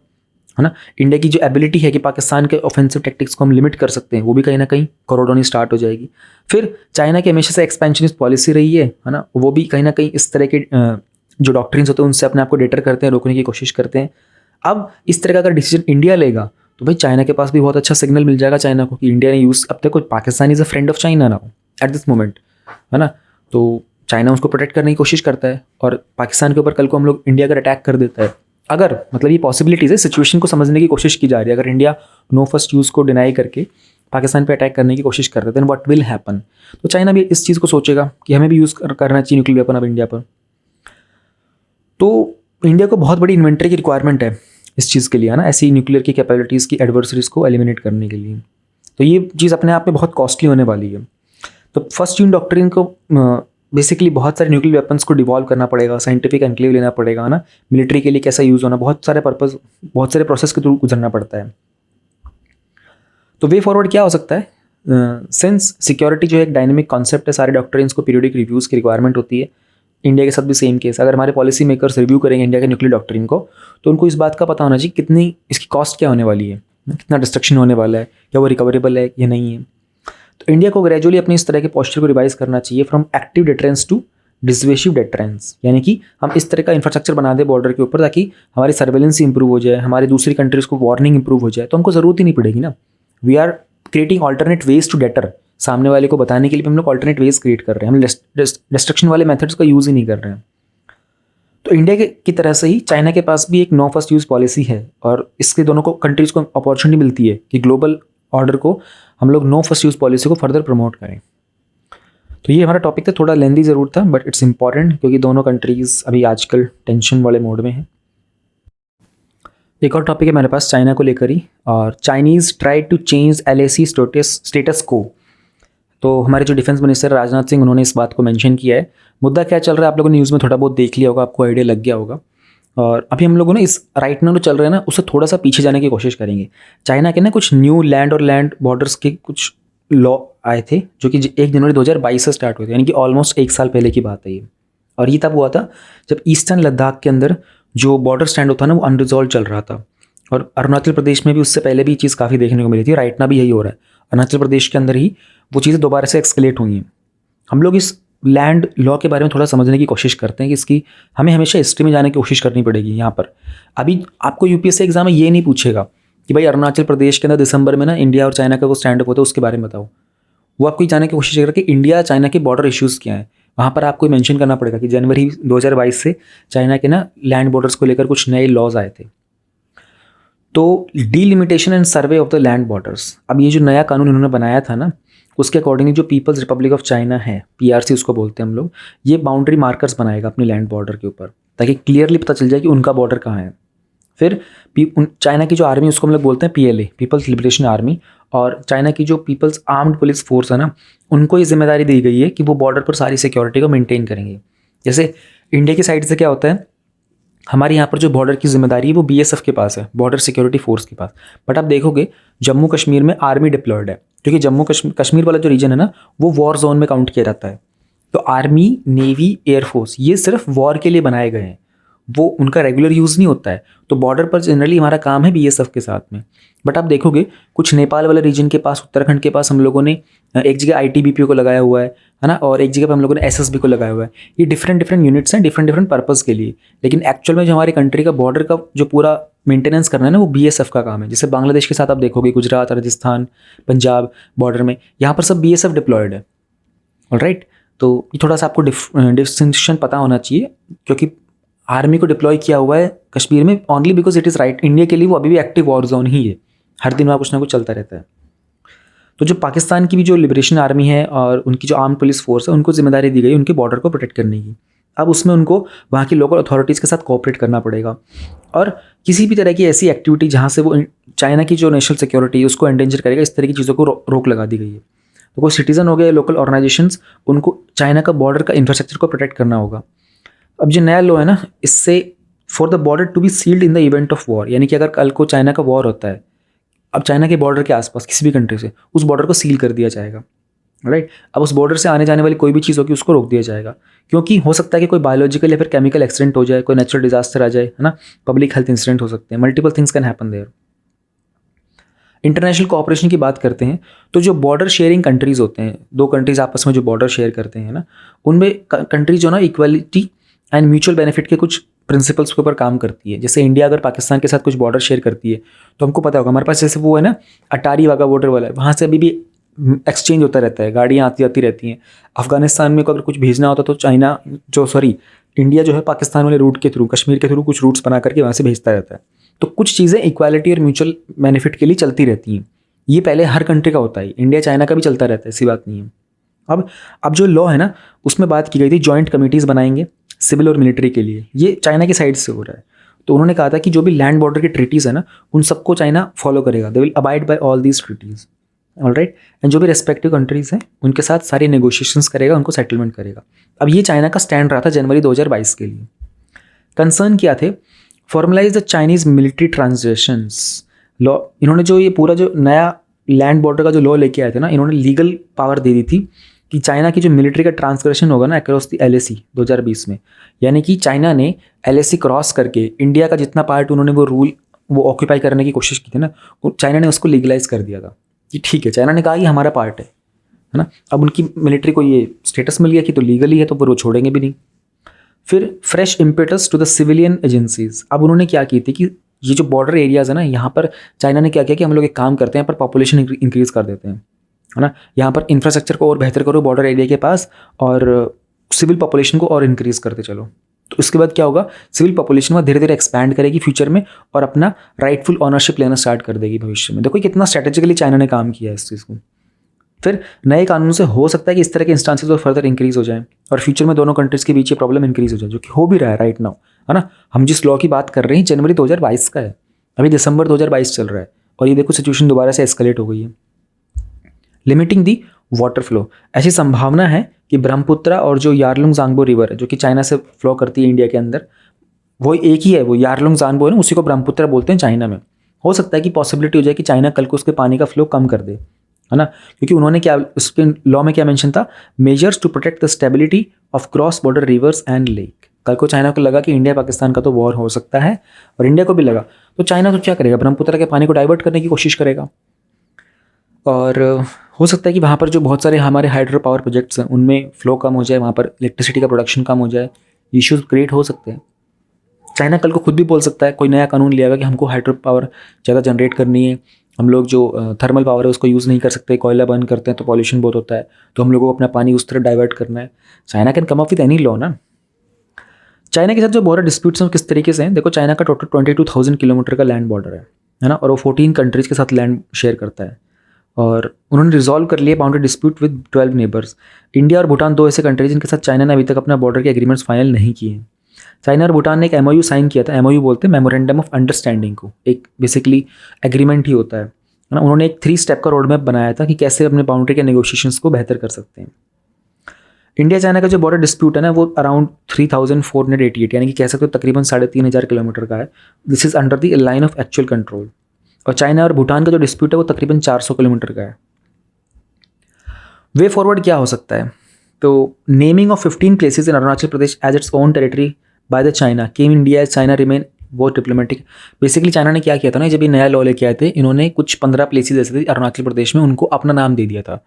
है ना। इंडिया की जो एबिलिटी है कि पाकिस्तान के ऑफेंसिव टैक्टिक्स को हम लिमिट कर सकते हैं, वो भी कहीं ना कहीं कोरोडोनी स्टार्ट हो जाएगी। फिर चाइना की हमेशा से एक्सपेंशनिस्ट पॉलिसी रही है ना, वो भी कहीं ना कहीं इस तरह के जो डॉक्ट्रिन्स होते हैं उनसे अपने आप को डेटर करते हैं, रोकने की कोशिश करते हैं। अब इस तरह का अगर डिसीजन इंडिया लेगा तो भाई चाइना के पास भी बहुत अच्छा सिग्नल मिल जाएगा चाइना को कि इंडिया ने यूज़, अब तक Pakistan is a friend of China now at this moment, है ना। तो चाइना उसको प्रोटेक्ट करने की कोशिश करता है और पाकिस्तान के ऊपर कल को हम लोग इंडिया अगर अटैक कर देता है, अगर मतलब ये पॉसिबिलिटीज़ है, सिचुएशन को समझने की कोशिश की जा रही है। अगर इंडिया नो फर्स्ट यूज़ को डिनाई करके पाकिस्तान पे अटैक करने की कोशिश करते हैं, देन व्हाट विल हैपन। तो चाइना भी इस चीज़ को सोचेगा कि हमें भी यूज़ करना चाहिए न्यूक्लियर वेपन अब इंडिया पर। तो इंडिया को बहुत बड़ी इन्वेंटरी की रिक्वायरमेंट है इस चीज़ के लिए, है ना, ऐसी न्यूक्लियर की कैपेबिलिटीज़ की एडवर्सरीज को एलिमिनेट करने के लिए। तो ये चीज़ अपने आप में बहुत कॉस्टली होने वाली है। तो फर्स्ट यून डॉक्ट्रिन को बेसिकली बहुत सारे न्यूक्लियर वेपन्स को डिवॉल्व करना पड़ेगा, साइंटिफिक एनक्लेव लेना पड़ेगा, है ना, मिलिट्री के लिए कैसा यूज़ होना, बहुत सारे पर्पस, बहुत सारे प्रोसेस के थ्रू गुजरना पड़ता है। तो वे फॉरवर्ड क्या हो सकता है, सिंस सिक्योरिटी जो एक डायनेमिक कॉन्सेप्ट है, सारे डॉक्ट्रिन्स को पीरियडिक रिव्यूज़ की रिक्वायरमेंट होती है। इंडिया के साथ भी सेम केस, अगर हमारे पॉलिसी मेकर्स रिव्यू करेंगे इंडिया के न्यूक्लियर डॉक्ट्रिन को, तो उनको इस बात का पता होना चाहिए कितनी इसकी कॉस्ट क्या होने वाली है, कितना डिस्ट्रक्शन होने वाला है, क्या वो रिकवरेबल है या नहीं है। तो इंडिया को ग्रेजुअली अपनी इस तरह के पोस्चर को रिवाइज करना चाहिए from active deterrence to dissuasive deterrence, यानी कि हम इस तरह का इंफ्रास्ट्रक्चर बना दें बॉर्डर के ऊपर ताकि हमारी सर्वेलेंस इंप्रूव हो जाए, हमारी दूसरी कंट्रीज़ को वार्निंग इंप्रूव हो जाए, तो हमको ज़रूरत ही नहीं पड़ेगी ना। We are creating alternate ways to deter, सामने वाले को बताने के लिए हम लोग ऑल्टरनेट वेज क्रिएट कर रहे हैं, हम डिस्ट्रक्शन वाले मेथड्स का यूज़ ही नहीं कर रहे हैं। तो इंडिया की तरह से ही चाइना के पास भी एक नो फर्स्ट यूज़ पॉलिसी है और इसके दोनों को कंट्रीज़ को अपॉर्चुनिटी मिलती है कि ग्लोबल ऑर्डर को हम लोग नो फर्स्ट यूज़ पॉलिसी को फर्दर प्रमोट करें। तो ये हमारा टॉपिक था, थोड़ा लेंदी ज़रूर था बट इट्स इंपॉर्टेंट क्योंकि दोनों कंट्रीज़ अभी आजकल टेंशन वाले मोड में हैं। एक और टॉपिक है मेरे पास चाइना को लेकर ही, और Chinese try to change LAC status को। तो हमारे जो डिफेंस मिनिस्टर राजनाथ सिंह, उन्होंने इस बात को मेंशन किया है। मुद्दा क्या चल रहा है आप लोगों ने न्यूज़ में थोड़ा बहुत देख लिया होगा, आपको आइडिया लग गया होगा। और अभी हम लोगों ने इस राइट नाउ जो चल रहा है ना, उससे थोड़ा सा पीछे जाने की कोशिश करेंगे। चाइना के ना कुछ न्यू लैंड और लैंड बॉर्डर्स के कुछ लॉ आए थे जो कि 1 जनवरी 2022 से स्टार्ट हुए थे, यानी कि ऑलमोस्ट 1 साल पहले की बात है ये। और ये तब हुआ था जब ईस्टर्न लद्दाख के अंदर जो बॉर्डर स्टैंड होता है ना, वो अनरिजॉल्व चल रहा था। और अरुणाचल प्रदेश में भी उससे पहले भी ये चीज़ काफ़ी देखने को मिली थी। राइट नाउ भी यही हो रहा है, अरुणाचल प्रदेश के अंदर ही वो चीज़ें दोबारा से एक्सकेलेट हुई हैं। हम लोग इस लैंड लॉ के बारे में थोड़ा समझने की कोशिश करते हैं कि इसकी हमें हमेशा हिस्ट्री में जाने की कोशिश करनी पड़ेगी। यहाँ पर अभी आपको UPSC एग्जाम में ये नहीं पूछेगा कि भाई अरुणाचल प्रदेश के अंदर दिसंबर में ना इंडिया और चाइना का वो स्टैंड अप होता है, उसके बारे में बताओ। वो आपको जाने की कोशिश करेगा कि इंडिया चाइना के बॉर्डर इश्यूज़ क्या हैं। वहाँ पर आपको मेंशन करना पड़ेगा कि जनवरी 2022 से चाइना के ना लैंड बॉर्डर्स को लेकर कुछ नए लॉज आए थे। तो delimitation and survey of the land borders, अब ये जो नया कानून इन्होंने बनाया था ना, उसके अकॉर्डिंगली जो पीपल्स रिपब्लिक ऑफ चाइना है, PRC उसको बोलते हैं हम लोग, ये बाउंड्री मार्कर्स बनाएगा अपनी लैंड बॉर्डर के ऊपर ताकि क्लियरली पता चल जाए कि उनका बॉर्डर कहाँ है। फिर चाइना की जो आर्मी उसको हम लोग बोलते हैं PLA, पीपल्स लिबरेशन आर्मी, और चाइना की जो पीपल्स आर्म्ड पुलिस फोर्स है ना, उनको ये जिम्मेदारी दी गई है कि वो बॉर्डर पर सारी सिक्योरिटी को मेंटेन करेंगे। जैसे इंडिया की साइड से क्या होता है, हमारे यहाँ पर जो बॉर्डर की जिम्मेदारी है वो BSF के पास है, बॉर्डर सिक्योरिटी फोर्स के पास। बट आप देखोगे जम्मू कश्मीर में आर्मी डिप्लॉयड है, क्योंकि जम्मू कश्मीर वाला जो रीजन है ना, वो वॉर जोन में काउंट किया जाता है। तो आर्मी, नेवी, एयरफोर्स ये सिर्फ वॉर के लिए बनाए गए हैं, वो उनका रेगुलर यूज़ नहीं होता है। तो बॉर्डर पर जनरली हमारा काम है BSF के साथ में। बट आप देखोगे कुछ नेपाल वाले रीजन के पास, उत्तराखंड के पास हम लोगों ने एक जगह ITBP को लगाया हुआ है ना, और एक जगह पर हम लोगों ने SSB को लगाया हुआ है। ये डिफरेंट यूनिट्स हैं, डिफरेंट पर्पज़ के लिए। लेकिन एक्चुअल में जो हमारी कंट्री का बॉर्डर का जो पूरा मेंटेनेंस करना है ना, वो BSF का काम है। जैसे बांग्लादेश के साथ आप देखोगे गुजरात, राजस्थान, पंजाब बॉर्डर में यहाँ पर सब BSF डिप्लॉयड है। ऑलराइट, तो ये थोड़ा सा आपको डिस्टिंक्शन पता होना चाहिए, क्योंकि आर्मी को डिप्लॉय किया हुआ है कश्मीर में only because it is right. India के लिए वो अभी भी एक्टिव वॉर जोन ही है, हर दिन वहाँ कुछ ना कुछ चलता रहता है। तो जो पाकिस्तान की भी जो लिबरेशन आर्मी है और उनकी जो आर्म पुलिस फोर्स है, उनको जिम्मेदारी दी गई उनके बॉर्डर को प्रोटेक्ट करने की। अब उसमें उनको वहाँ की लोकल अथॉरिटीज़ के साथ कोऑपरेट करना पड़ेगा, और किसी भी तरह की ऐसी एक्टिविटी जहाँ से वो चाइना की जो नेशनल सिक्योरिटी है उसको एंडेंजर करेगा, इस तरह की चीज़ों को रोक लगा दी गई है। तो कोई सिटीज़न हो गया, लोकल ऑर्गेनाइजेशंस, उनको चाइना का बॉर्डर का इंफ्रास्ट्रक्चर को प्रोटेक्ट करना होगा। अब जो नया लॉ है ना, इससे for the border to be sealed in the event of war, यानी कि अगर कल को चाइना का वॉर होता है, अब चाइना के बॉर्डर के आसपास किसी भी कंट्री से, उस बॉर्डर को सील कर दिया जाएगा। राइट, अब उस बॉर्डर से आने जाने वाली कोई भी चीज़ होगी उसको रोक दिया जाएगा, क्योंकि हो सकता है कि कोई बायोलॉजिकल या फिर केमिकल एक्सीडेंट हो जाए, कोई नेचुरल डिजास्टर आ जाए, है ना, पब्लिक हेल्थ इंसिडेंट हो सकते हैं, multiple things can happen there. International cooperation की बात करते हैं तो जो बॉर्डर शेयरिंग कंट्रीज़ होते हैं, दो कंट्रीज़ आपस में जो बॉर्डर शेयर करते हैं ना, उनमें कंट्रीज जो ना इक्वलिटी एंड म्यूचुअल बेनिफिट के कुछ प्रिंसिपल्स के ऊपर काम करती है। जैसे इंडिया अगर पाकिस्तान के साथ कुछ बॉर्डर शेयर करती है तो हमको पता होगा, हमारे पास जैसे वो है ना अटारी वाघा बॉर्डर वाला है, वहाँ से अभी भी एक्सचेंज होता रहता है, गाड़ियाँ आती जाती रहती हैं। अफगानिस्तान में अगर कुछ भेजना होता तो इंडिया जो है पाकिस्तान वाले रूट के थ्रू, कश्मीर के थ्रू कुछ रूट्स बना करके वहाँ से भेजता रहता है। तो कुछ चीज़ें इक्वालिटी और म्यूचुअल बेनिफिट के लिए चलती रहती हैं। ये पहले हर कंट्री का होता है, इंडिया चाइना का भी चलता रहता है, ऐसी बात नहीं है। अब जो लॉ है ना उसमें बात की गई थी जॉइंट कमिटीज़ बनाएंगे सिविल और मिलिट्री के लिए, ये चाइना की साइड से हो रहा है। तो उन्होंने कहा था कि जो भी लैंड बॉर्डर की ट्रीटीज़ है ना उन सबको चाइना फॉलो करेगा, they will abide by all these treaties, alright. And जो भी रेस्पेक्टिव कंट्रीज़ हैं उनके साथ सारी नेगोशिएशंस करेगा, उनको सेटलमेंट करेगा। अब ये चाइना का स्टैंड रहा था जनवरी 2022 के लिए। कंसर्न क्या थे? Formalise the Chinese military transactions law. इन्होंने जो ये पूरा जो नया लैंड बॉर्डर का जो लॉ लेके आए थे ना, इन्होंने लीगल पावर दे दी थी कि चाइना की जो मिलिट्री का ट्रांसग्रेशन होगा ना अक्रॉस द LAC 2020 में, यानी कि चाइना ने LAC क्रॉस करके इंडिया का जितना पार्ट उन्होंने वो ऑक्यूपाई करने की कोशिश की थी ना, चाइना ने उसको लीगलाइज कर दिया था कि ठीक है, चाइना ने कहा कि हमारा पार्ट है ना। अब उनकी मिलिट्री को ये स्टेटस मिल गया कि तो लीगली है, तो फिर वो छोड़ेंगे भी नहीं। फिर fresh impetus to the civilian agencies. अब उन्होंने क्या की थी कि ये जो बॉर्डर एरियाज़ है ना, यहाँ पर चाइना ने क्या किया कि हम लोग एक काम करते हैं, यहाँ पर पॉपुलेशन इंक्रीज़ कर देते हैं, है ना। यहाँ पर इंफ्रास्ट्रक्चर को और बेहतर करो बॉर्डर एरिया के पास, और सिविल पॉपुलेशन को और इंक्रीज़ करते चलो। तो उसके बाद क्या होगा, सिविल पॉपुलेशन वहाँ धीरे धीरे एक्सपैंड करेगी फ्यूचर में और अपना राइटफुल ऑनरशिप लेना स्टार्ट कर देगी भविष्य में। देखो कितना स्ट्रेटेजिकली चाइना ने काम किया है इस चीज़ को। फिर नए कानून से हो सकता है कि इस तरह के इंस्टांसेस और फर्दर इंक्रीज़ हो जाए और फ्यूचर में दोनों कंट्रीज़ के बीच ये प्रॉब्लम इंक्रीज़ हो जाए, जो कि हो भी रहा है राइट नाउ, है ना। हम जिस लॉ की बात कर रहे हैं जनवरी 2022 का है, अभी दिसंबर 2022 चल रहा है और ये देखो सिचुएशन दोबारा से एस्केलेट हो गई है। Limiting the water flow. ऐसी संभावना है कि ब्रह्मपुत्र और जो यारलुंग जांगबो रिवर है जो कि चाइना से फ्लो करती है इंडिया के अंदर, वो एक ही है, वो यारलुंग जांगबो है ना, उसी को ब्रह्मपुत्र बोलते हैं चाइना में। हो सकता है कि पॉसिबिलिटी हो जाए कि चाइना कल को उसके पानी का फ्लो कम कर दे, है ना, क्योंकि उन्होंने क्या उसके लॉ में क्या मेंशन था, measures to protect the stability of cross border rivers and lake. कल को चाइना को लगा कि इंडिया पाकिस्तान का तो वॉर हो सकता है और इंडिया को भी लगा, तो चाइना तो क्या करेगा, ब्रह्मपुत्र के पानी को डाइवर्ट करने की कोशिश करेगा। और हो सकता है कि वहाँ पर जो बहुत सारे हमारे हाइड्रो पावर प्रोजेक्ट्स हैं उनमें फ्लो कम हो जाए, वहाँ पर इलेक्ट्रिसिटी का प्रोडक्शन कम हो जाए, इश्यूज क्रिएट हो सकते हैं। चाइना कल को खुद भी बोल सकता है, कोई नया कानून लिया हुआ कि हमको हाइड्रो पावर ज़्यादा जनरेट करनी है, हम लोग जो थर्मल पावर है उसको यूज़ नहीं कर सकते, कोयला बर्न करते हैं तो पॉल्यूशन बहुत होता है, तो हम लोगों को अपना पानी उस तरह डाइवर्ट करना है। China can come up with any law ना। चाइना के साथ जो बॉर्डर डिस्प्यूट्स हैं किस तरीके से हैं, देखो चाइना का टोटल 22,000 किलोमीटर का लैंड बॉर्डर है ना, और वो 14 कंट्रीज़ के साथ लैंड शेयर करता है और उन्होंने रिजॉल्व कर लिया boundary dispute with 12 neighbours. India और भूटान दो ऐसे कंट्रीज जिनके साथ चाइना ने अभी तक अपना बॉर्डर के एग्रीमेंट्स फाइनल नहीं किए हैं। चाइना और भूटान ने एक MOU साइन किया था, MOU बोलते हैं मेमोरेंडम ऑफ अंडरस्टैंडिंग को, एक बेसिकली एग्रीमेंट ही होता है ना। उन्होंने एक 3 स्टेप का रोड मैप बनाया था कि कैसे अपने बाउंड्री के नेगोशिएशंस को बेहतर कर सकते हैं। इंडिया चाइना का जो बॉर्डर डिस्प्यूट है ना वो अराउंड 3,488 यानी कि कह सकते हो तकरीबन 3,500 किलोमीटर का है। This is under the line of actual control. और चाइना और भूटान का जो डिस्प्यूट है वो तकरीबन 400 किलोमीटर का है। वे फॉरवर्ड क्या हो सकता है, तो naming of 15 places in Arunachal Pradesh as its own territory by the China came India as China remain वो डिप्लोमेटिक। बेसिकली चाइना ने क्या किया था ना, जब ये नया लॉ लेके आए थे इन्होंने कुछ 15 प्लेसेस ऐसे थे अरुणाचल प्रदेश में, उनको अपना नाम दे दिया था।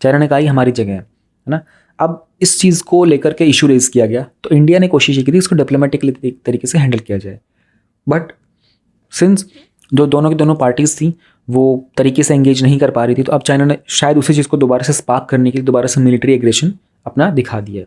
चाइना ने कहा ये हमारी जगह है ना। अब इस चीज़ को लेकर के इशू रेज किया गया तो इंडिया ने कोशिश की थी इसको डिप्लोमेटिकली तरीके से हैंडल किया जाए, बट सिंस जो दोनों की दोनों पार्टीज़ थी वो तरीके से एंगेज नहीं कर पा रही थी, तो अब चाइना ने शायद उसी चीज़ को दोबारा से स्पार्क करने के लिए दोबारा से मिलिट्री एग्रेशन अपना दिखा दिया है।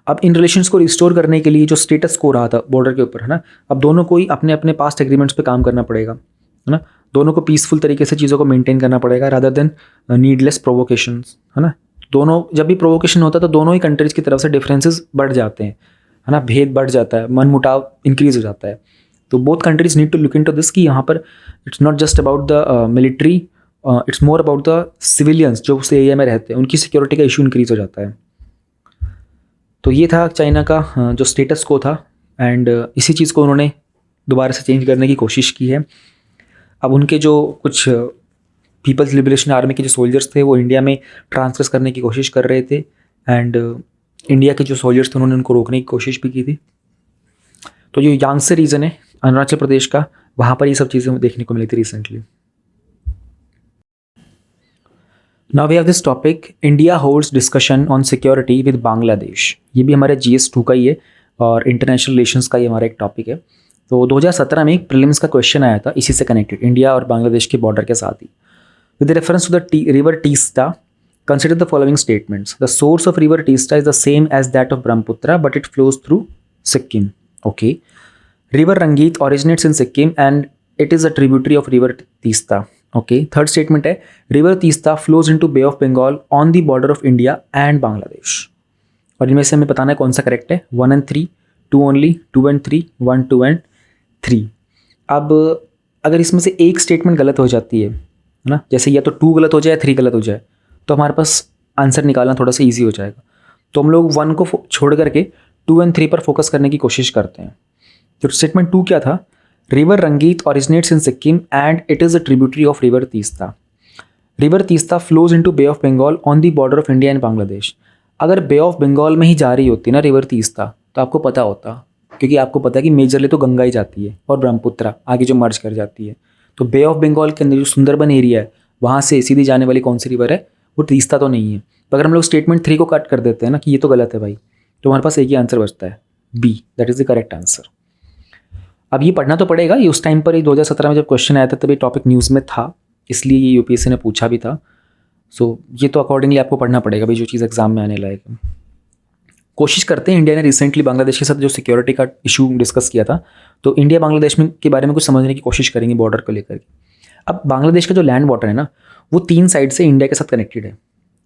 अब इन रिलेशंस को रिस्टोर करने के लिए जो स्टेटस को रहा था बॉर्डर के ऊपर, है ना, अब दोनों को ही अपने अपने पास्ट एग्रीमेंट्स पे काम करना पड़ेगा, है ना। दोनों को पीसफुल तरीके से चीज़ों को मेंटेन करना पड़ेगा रादर देन नीडलेस प्रोवोकेशंस, है ना। दोनों जब भी प्रोवोकेशन होता है तो दोनों ही कंट्रीज़ की तरफ से डिफरेंसेस बढ़ जाते हैं, है ना, भेद बढ़ जाता है, मन मुटाव इंक्रीज हो जाता है। तो both countries need to look into this कि यहाँ पर it's not just about the military, it's more about the civilians जो उस एरिया में रहते हैं, उनकी सिक्योरिटी का इशू इंक्रीज हो जाता है। तो ये था चाइना का जो स्टेटस को था, एंड इसी चीज़ को उन्होंने दोबारा से चेंज करने की कोशिश की है। अब उनके जो कुछ पीपल्स लिबरेशन आर्मी के जो सोल्जर्स थे वो इंडिया में ट्रांसफर करने की कोशिश कर रहे थे, एंड इंडिया के जो सोल्जर्स थे उन्होंने उनको रोकने की कोशिश भी की थी। तो जो यांगसे रीजन है अरुणाचल प्रदेश का, वहाँ पर ये सब चीज़ें देखने को मिली थी recently. Now we have this topic, India holds discussion on security with Bangladesh. ये भी हमारे GS2 का ही है। और इंटरनेशनल रिलेशंस का ये हमारा एक टॉपिक है। तो 2017 में एक प्रीलिम्स का क्वेश्चन आया था इसी से कनेक्टेड, इंडिया और बांग्लादेश के बॉर्डर के साथ ही। With reference to the river Teesta, consider the following statements. The source of river Teesta is the same as that of Brahmaputra, but it flows through Sikkim. Okay. River Rangit originates in Sikkim and it is a tributary of river Teesta. Okay. Third statement है, river Teesta flows into Bay of Bengal on the border of India and Bangladesh. और इनमें से हमें बताना है कौन सा correct है, 1 and 3, 2 only, 2 and 3, 1, 2 and 3. अब अगर इसमें से एक स्टेटमेंट गलत हो जाती है ना, जैसे या तो 2 गलत हो जाए 3 गलत हो जाए, तो हमारे पास आंसर निकालना थोड़ा सा इजी हो जाएगा। तो हम लोग 1 को छोड़ करके 2 and 3 पर फोकस करने की कोशिश करते हैं। तो स्टेटमेंट 2 क्या था, river Rangeet originates in Sikkim and it is a tributary of river Teesta. River Teesta flows into bay of Bengal on the border of India and Bangladesh. अगर बे ऑफ बंगाल में ही जा रही होती ना रिवर तीस्ता, तो आपको पता होता, क्योंकि आपको पता है कि मेजरली तो गंगा ही जाती है और ब्रह्मपुत्रा आगे जो मर्ज कर जाती है। तो बे ऑफ बंगाल के अंदर जो सुंदरबन एरिया है वहाँ से सीधी जाने वाली कौन सी रिवर है, वो तीस्ता तो नहीं है। तो अगर हम लोग स्टेटमेंट 3 को कट कर देते हैं ना कि ये तो गलत है भाई, तो हमारे पास एक ही आंसर बचता है, B, that is the correct answer. अब ये पढ़ना तो पड़ेगा, ये उस टाइम पर 2017 में जब क्वेश्चन आया था तभी टॉपिक न्यूज़ में था, इसलिए ये यूपीएससी ने पूछा भी था। सो ये तो अकॉर्डिंगली आपको पढ़ना पड़ेगा भाई, जो चीज़ एग्जाम में आने लायक है। कोशिश करते हैं, इंडिया ने रिसेंटली बांग्लादेश के साथ जो सिक्योरिटी का इशू डिस्कस किया था, तो इंडिया बांग्लादेश में के बारे में कुछ समझने की कोशिश करेंगे बॉर्डर को लेकर के। अब बांग्लादेश का जो लैंड वाटर है ना, वो 3 साइड से इंडिया के साथ कनेक्टेड है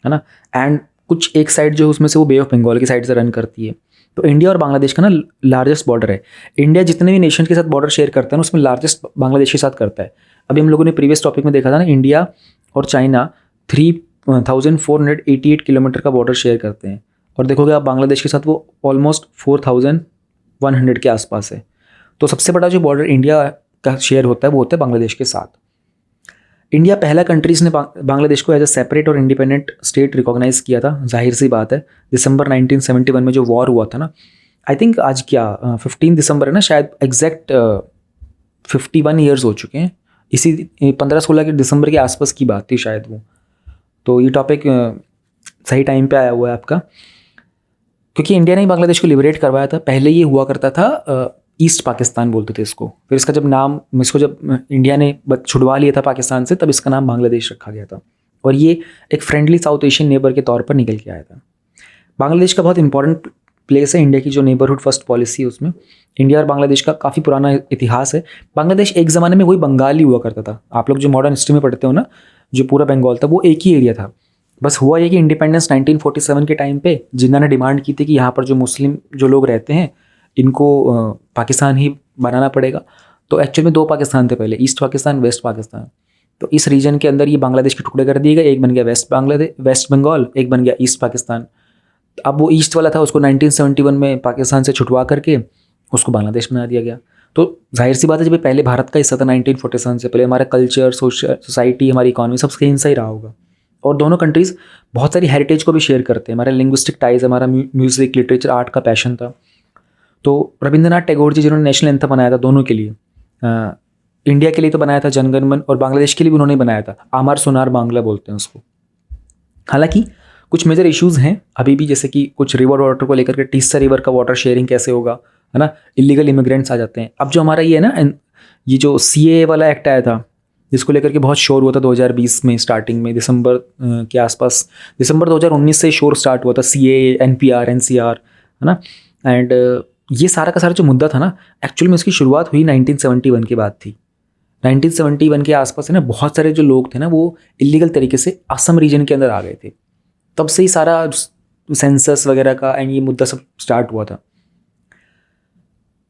ना, एंड कुछ एक साइड जो उसमें से वो बे ऑफ बंगाल की साइड से रन करती है। तो इंडिया और बांग्लादेश का ना लार्जेस्ट बॉर्डर है। इंडिया जितने भी नेशन के साथ बॉर्डर शेयर करता है ना, उसमें लार्जेस्ट बांग्लादेश के साथ करता है। अभी हम लोगों ने प्रीवियस टॉपिक में देखा था ना, इंडिया और चाइना 3488 किलोमीटर का बॉर्डर शेयर करते हैं, और देखोगे आप बांग्लादेश के साथ वो ऑलमोस्ट 4100 के आसपास है। तो सबसे बड़ा जो बॉर्डर इंडिया का शेयर होता है वो होता है बांग्लादेश के साथ। इंडिया पहला कंट्रीज ने बांग्लादेश को एज अ सेपरेट और इंडिपेंडेंट स्टेट रिकॉग्नाइज किया था, जाहिर सी बात है। दिसंबर 1971 में जो वॉर हुआ था ना, आई थिंक आज क्या 15 दिसंबर है ना, शायद एग्जैक्ट 51 ईयर्स हो चुके हैं। इसी 15-16 के दिसंबर के आसपास की बात थी शायद वो। तो ये टॉपिक सही टाइम पे आया हुआ है आपका, क्योंकि इंडिया ने बांग्लादेश को लिबरेट करवाया था। पहले ये हुआ करता था ईस्ट पाकिस्तान बोलते थे इसको, फिर इसका जब इंडिया ने छुड़वा लिया था पाकिस्तान से, तब इसका नाम बांग्लादेश रखा गया था, और ये एक फ्रेंडली साउथ एशियन नेबर के तौर पर निकल के आया था। बांग्लादेश का बहुत इंपॉर्टेंट प्लेस है इंडिया की जो नेबरहुड फर्स्ट पॉलिसी है उसमें। इंडिया और बांग्लादेश का काफ़ी पुराना इतिहास है। बांग्लादेश एक ज़माने में वही बंगाल ही हुआ करता था। आप लोग जो मॉडर्न हिस्ट्री में पढ़ते हो ना, जो पूरा बंगाल था वो एक ही एरिया था। बस हुआ ये कि इंडिपेंडेंस 1947 के टाइम पे जिन्होंने डिमांड की थी कि यहाँ पर जो मुस्लिम जो लोग रहते हैं इनको पाकिस्तान ही बनाना पड़ेगा। तो एक्चुअल में 2 पाकिस्तान थे पहले, ईस्ट पाकिस्तान, वेस्ट पाकिस्तान। तो इस रीजन के अंदर ये बांग्लादेश के टुकड़े कर दिए गए, एक बन गया वेस्ट बंगाल, एक बन गया ईस्ट पाकिस्तान। अब वो ईस्ट वाला था, उसको 1971 में पाकिस्तान से छुटवा करके उसको बांग्लादेश बना दिया गया। तो जाहिर सी बात है, जब पहले भारत का हिस्सा था 1947 से पहले, हमारा कल्चर, सोसाइटी, हमारी इकॉनमी सब सेम सा ही रहा होगा। और दोनों कंट्रीज़ बहुत सारी हेरिटेज को भी शेयर करते हैं। हमारा लिंग्विस्टिक टाइज, हमारा म्यूज़िक, लिटरेचर, आर्ट का पैशन था। तो रविंद्रनाथ टैगोर जी जिन्होंने नेशनल एंथम बनाया था दोनों के लिए, इंडिया के लिए तो बनाया था जनगण मन, और बांग्लादेश के लिए भी उन्होंने बनाया था, आमार सोनार बांग्ला बोलते हैं उसको। हालांकि कुछ मेजर इश्यूज़ हैं अभी भी, जैसे कि कुछ रिवर वाटर को लेकर के, तीस्ता रिवर का वाटर शेयरिंग कैसे होगा, है ना, इलीगल इमिग्रेंट्स आ जाते हैं। अब जो हमारा ये है ना, ये जो CAA वाला एक्ट आया था जिसको लेकर के बहुत शोर हुआ था 2020 में, स्टार्टिंग में दिसंबर के आसपास, दिसंबर 2019 से शोर स्टार्ट हुआ था, CAA, NPR, NCR, है ना। एंड ये सारा का सारा जो मुद्दा था ना, एक्चुअली में इसकी शुरुआत हुई 1971 के बाद थी। 1971 के आसपास है ना, बहुत सारे जो लोग थे ना वो इलीगल तरीके से असम रीजन के अंदर आ गए थे। तब से ही सारा सेंसस वगैरह का एंड ये मुद्दा सब स्टार्ट हुआ था।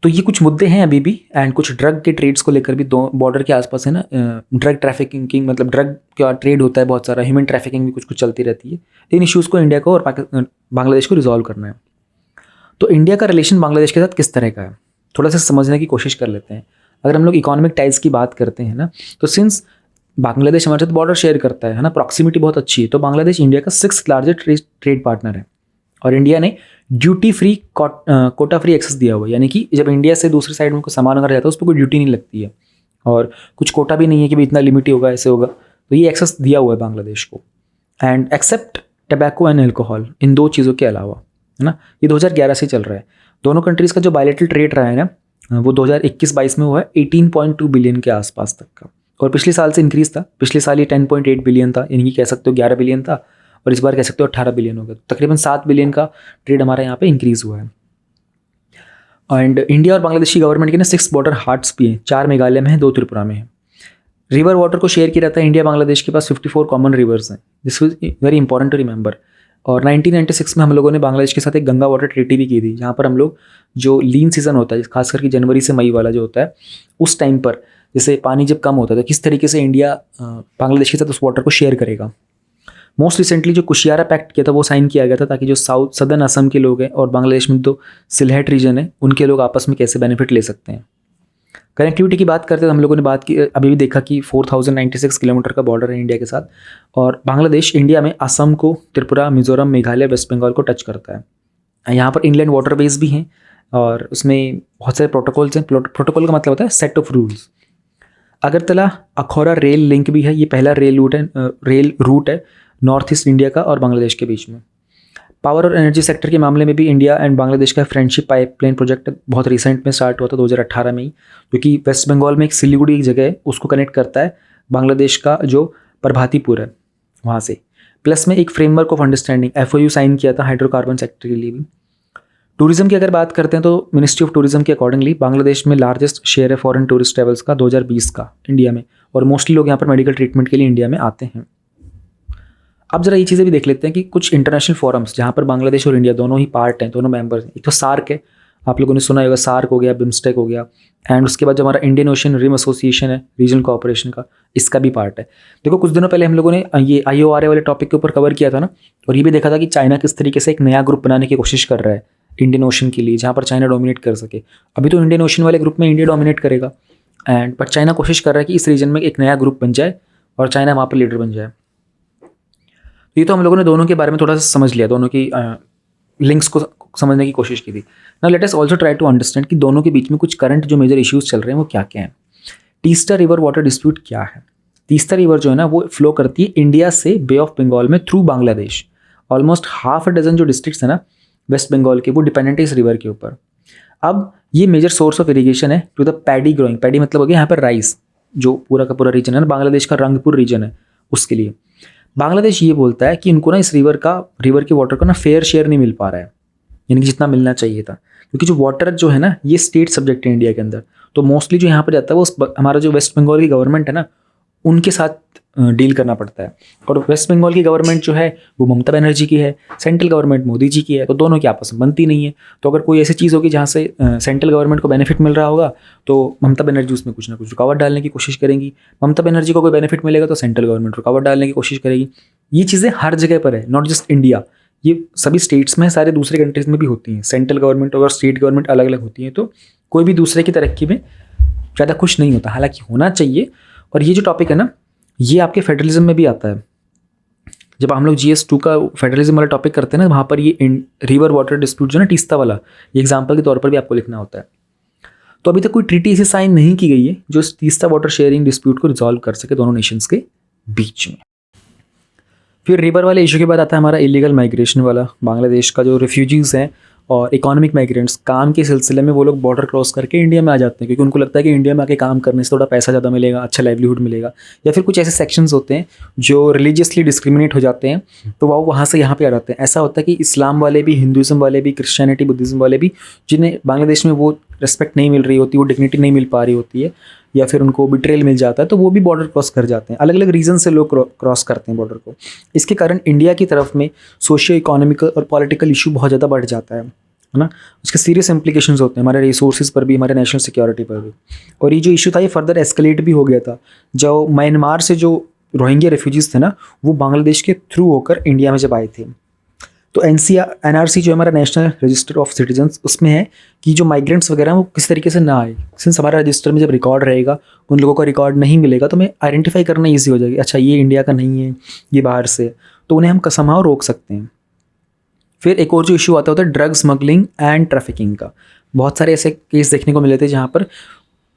तो ये कुछ मुद्दे हैं अभी भी, एंड कुछ ड्रग के ट्रेड्स को लेकर भी बॉर्डर के आसपास है ना, ड्रग ट्रैफिकिंग, मतलब ड्रग का ट्रेड होता है बहुत सारा, ह्यूमन ट्रैफिकिंग भी कुछ कुछ चलती रहती है। इन इश्यूज़ को इंडिया को और बांग्लादेश को रिजॉल्व करना है। तो इंडिया का रिलेशन बांग्लादेश के साथ किस तरह का है, थोड़ा सा समझने की कोशिश कर लेते हैं। अगर हम लोग इकोनॉमिक टाइज की बात करते हैं ना, तो सिंस बांग्लादेश हमारे साथ बॉर्डर शेयर करता है ना, प्रॉक्सिमिटी बहुत अच्छी है, तो बांग्लादेश इंडिया का 6th लार्जेस्ट ट्रेड पार्टनर है। और इंडिया ने duty free, quota free access दिया हुआ है, यानी कि जब इंडिया से दूसरी साइड में कोई सामान अगर जाता है उस पर कोई ड्यूटी नहीं लगती है, और कुछ कोटा भी नहीं है कि भाई इतना लिमिट ही होगा, ऐसे होगा। तो ये एक्सेस दिया हुआ है बांग्लादेश को, and except tobacco and alcohol, इन 2 चीज़ों के अलावा, है ना। ये 2011 से चल रहा है। दोनों कंट्रीज़ का जो बायलैटरल ट्रेड रहा है ना वो 2021-22 में हुआ है 18.2 बिलियन के आसपास तक का, और पिछले साल से इंक्रीज़ था। पिछले साल ये 10.8 बिलियन था, यानी कि कह सकते हो 11 बिलियन था, और इस बार कह सकते हो 18 बिलियन हो गया। तो तकरीबन 7 बिलियन का ट्रेड हमारे यहाँ पे इंक्रीज़ हुआ है। एंड इंडिया और बांग्लादेश की गवर्नमेंट के ना 6 बॉर्डर हार्ट्स भी हैं, 4 मेघालय में है, 2 त्रिपुरा में है। रिवर वाटर को शेयर किया रहता है, इंडिया बांग्लादेश के पास 54 कॉमन रिवर्स हैं, this is very important to remember. और 1996 में हम लोगों ने बांग्लादेश के साथ एक गंगा वाटर ट्रीटी भी की थी, जहाँ पर हम लोग जो लीन सीजन होता है, खास करके जनवरी से मई वाला जो होता है, उस टाइम पर जैसे पानी जब कम होता है तो किस तरीके से इंडिया बांग्लादेश के साथ उस वाटर को शेयर करेगा। मोस्ट रिसेंटली जो कुशियारा पैक्ट किया था वो साइन किया गया था, ताकि जो सदर्न असम के लोग हैं और बांग्लादेश में तो सिलहट रीजन है, उनके लोग आपस में कैसे बेनिफिट ले सकते हैं। कनेक्टिविटी की बात करते हैं तो हम लोगों ने बात की, अभी भी देखा कि 4096 किलोमीटर का बॉर्डर है इंडिया के साथ, और बांग्लादेश इंडिया में असम को, त्रिपुरा, मिजोरम, मेघालय, वेस्ट बंगाल को टच करता है। यहाँ पर इनलैंड वाटरवेज भी हैं और उसमें बहुत सारे प्रोटोकॉल्स हैं। प्रोटोकॉल का मतलब होता है set of rules. Agartala Akhaura rail link भी है, ये पहला रेल रूट है नॉर्थ ईस्ट इंडिया का और बांग्लादेश के बीच में। पावर और एनर्जी सेक्टर के मामले में भी इंडिया एंड बांग्लादेश का फ्रेंडशिप पाइपलाइन प्रोजेक्ट बहुत रिसेंट में स्टार्ट हुआ था 2018 में ही, जो कि वेस्ट बंगाल में एक सिलीगुड़ी एक जगह है, उसको कनेक्ट करता है बांग्लादेश का जो प्रभातीपुर है वहाँ से। प्लस में एक framework of understanding FOU sign किया था हाइड्रोकार्बन सेक्टर के लिए भी। टूरिज्म की अगर बात करते हैं तो मिनिस्ट्री ऑफ टूरिज्म के अकॉर्डिंगली बांग्लादेश में लार्जेस्ट शेयर है फॉरेन टूरिस्ट ट्रेवल्स का 2020 का इंडिया में, और मोस्टली लोग यहाँ पर मेडिकल ट्रीटमेंट के लिए इंडिया में आते हैं। अब जरा ये चीज़ें भी देख लेते हैं कि कुछ इंटरनेशनल फोरम्स जहाँ पर बांग्लादेश और इंडिया दोनों ही पार्ट हैं, दोनों मेंबर्स हैं। एक तो सार्क है, आप लोगों ने सुना होगा, सार्क हो गया, बिम्स्टेक हो गया, एंड उसके बाद जो हमारा इंडियन ओशन रिम एसोसिएशन है रीजनल कोऑपरेशन का, इसका भी पार्ट है। देखो कुछ दिनों पहले हम लोगों ने ये IORA वाले टॉपिक के ऊपर कवर किया था ना, और ये भी देखा था कि चाइना किस तरीके से एक नया ग्रुप बनाने की कोशिश कर रहा है इंडियन ओशन के लिए, जहाँ पर चाइना डोमिनेट कर सके। अभी तो इंडियन ओशन वाले ग्रुप में इंडिया डोमिनेट करेगा, एंड बट चाइना कोशिश कर रहा है कि इस रीजन में एक नया ग्रुप बन जाए और चाइना वहाँ पर लीडर बन जाए। ये तो हम लोगों ने दोनों के बारे में थोड़ा सा समझ लिया, दोनों की लिंक्स को समझने की कोशिश की थी। Now let us also try to understand कि दोनों के बीच में कुछ करंट जो मेजर इश्यूज चल रहे हैं वो क्या क्या हैं। तीस्ता रिवर वाटर डिस्प्यूट क्या है? तीस्ता रिवर जो है ना वो फ्लो करती है इंडिया से बे ऑफ बंगाल में through Bangladesh. Almost half a dozen जो डिस्ट्रिक्ट्स है ना वेस्ट बंगाल के, वो डिपेंडेंट है इस रिवर के ऊपर। अब ये मेजर सोर्स ऑफ इरीगेशन है to the paddy growing, paddy मतलब हो गया यहाँ पर राइस, जो पूरा का पूरा रीजन है ना बांग्लादेश का रंगपुर रीजन है, उसके लिए बांग्लादेश ये बोलता है कि उनको ना इस रिवर के वाटर का ना फेयर शेयर नहीं मिल पा रहा है, यानी कि जितना मिलना चाहिए था, क्योंकि जो वाटर जो है ना ये स्टेट सब्जेक्ट है इंडिया के अंदर। तो मोस्टली जो यहाँ पर जाता है वो हमारा जो वेस्ट बंगाल की गवर्नमेंट है ना उनके साथ डील करना पड़ता है। और वेस्ट बंगाल की गवर्नमेंट जो है वो ममता बनर्जी की है, सेंट्रल गवर्नमेंट मोदी जी की है, तो दोनों की आपस में बनती नहीं है। तो अगर कोई ऐसी चीज़ होगी जहाँ से सेंट्रल गवर्नमेंट को बेनिफिट मिल रहा होगा तो ममता बनर्जी उसमें कुछ ना कुछ रुकावट डालने की कोशिश करेंगी, ममता बनर्जी को कोई बेनिफिट मिलेगा तो सेंट्रल गवर्नमेंट रुकावट डालने की कोशिश करेगी। ये चीज़ें हर जगह पर है, नॉट जस्ट इंडिया, ये सभी स्टेट्स में, सारे दूसरे कंट्रीज में भी होती हैं। सेंट्रल गवर्नमेंट और स्टेट गवर्नमेंट अलग अलग होती हैं, तो कोई भी दूसरे की तरक्की में ज़्यादा खुश नहीं होता, हालांकि होना चाहिए। और ये जो टॉपिक है ना ये आपके फेडरलिज्म में भी आता है। जब हम लोग GS2 का फेडरलिज्म वाला टॉपिक करते हैं ना, वहाँ पर ये रिवर वाटर डिस्प्यूट जो ना तीस्ता वाला, ये एग्जाम्पल के तौर पर भी आपको लिखना होता है। तो अभी तक कोई ट्रीटी ऐसी साइन नहीं की गई है जो इस तीस्ता वाटर शेयरिंग डिस्प्यूट को रिजॉल्व कर सके दोनों नेशंस के बीच में। फिर रिवर वाले इशू के बाद आता है हमारा इलीगल माइग्रेशन वाला। बांग्लादेश का जो रिफ्यूजीज़ हैं और इकोनॉमिक माइग्रेंट्स, काम के सिलसिले में वो लोग बॉर्डर क्रॉस करके इंडिया में आ जाते हैं, क्योंकि उनको लगता है कि इंडिया में आके काम करने से थोड़ा पैसा ज़्यादा मिलेगा, अच्छा लाइवलीहुड मिलेगा। या फिर कुछ ऐसे सेक्शंस होते हैं जो रिलीजियसली डिस्क्रिमिनेट हो जाते हैं, तो वो वहाँ से यहाँ पे आ जाते हैं। ऐसा होता है कि इस्लाम वाले भी, हिंदुज़म वाले भी, क्रिश्चियनिटी बुद्धिज़्म वाले भी, जिन्हें बांग्लादेश में वो रिस्पेक्ट नहीं मिल रही होती, वो डिग्निटी नहीं मिल पा रही होती है, या फिर उनको बिट्रेल मिल जाता है, तो वो भी बॉर्डर क्रॉस कर जाते हैं। अलग अलग रीजन से लोग क्रॉस करते हैं बॉर्डर को। इसके कारण इंडिया की तरफ में सोशियो इकोनॉमिकल और पॉलिटिकल इशू बहुत ज़्यादा बढ़ जाता है ना। उसके सीरियस इंप्लीकेशंस होते हैं हमारे रिसोर्सेज पर भी, हमारे नेशनल सिक्योरिटी पर भी। और ये जो इशू था ये फर्दर एस्केलेट भी हो गया था जो म्यांमार से जो रोहिंग्या रेफ्यूजीज़ थे ना वो बांग्लादेश के थ्रू होकर इंडिया में जब आए थे। तो NRC जो हमारा नेशनल रजिस्टर ऑफ सिटीजन्स, उसमें है कि जो माइग्रेंट्स वगैरह वो किस तरीके से ना आए। सिंस हमारा रजिस्टर में जब रिकॉर्ड रहेगा, उन लोगों का रिकॉर्ड नहीं मिलेगा, तो हमें आइडेंटिफाई करना ईजी हो जाएगी, अच्छा ये इंडिया का नहीं है, ये बाहर से, तो उन्हें हम समहाउ रोक सकते हैं। फिर एक और जो इशू आता होता है ड्रग स्मगलिंग एंड ट्रैफिकिंग का। बहुत सारे ऐसे केस देखने को मिले थे जहाँ पर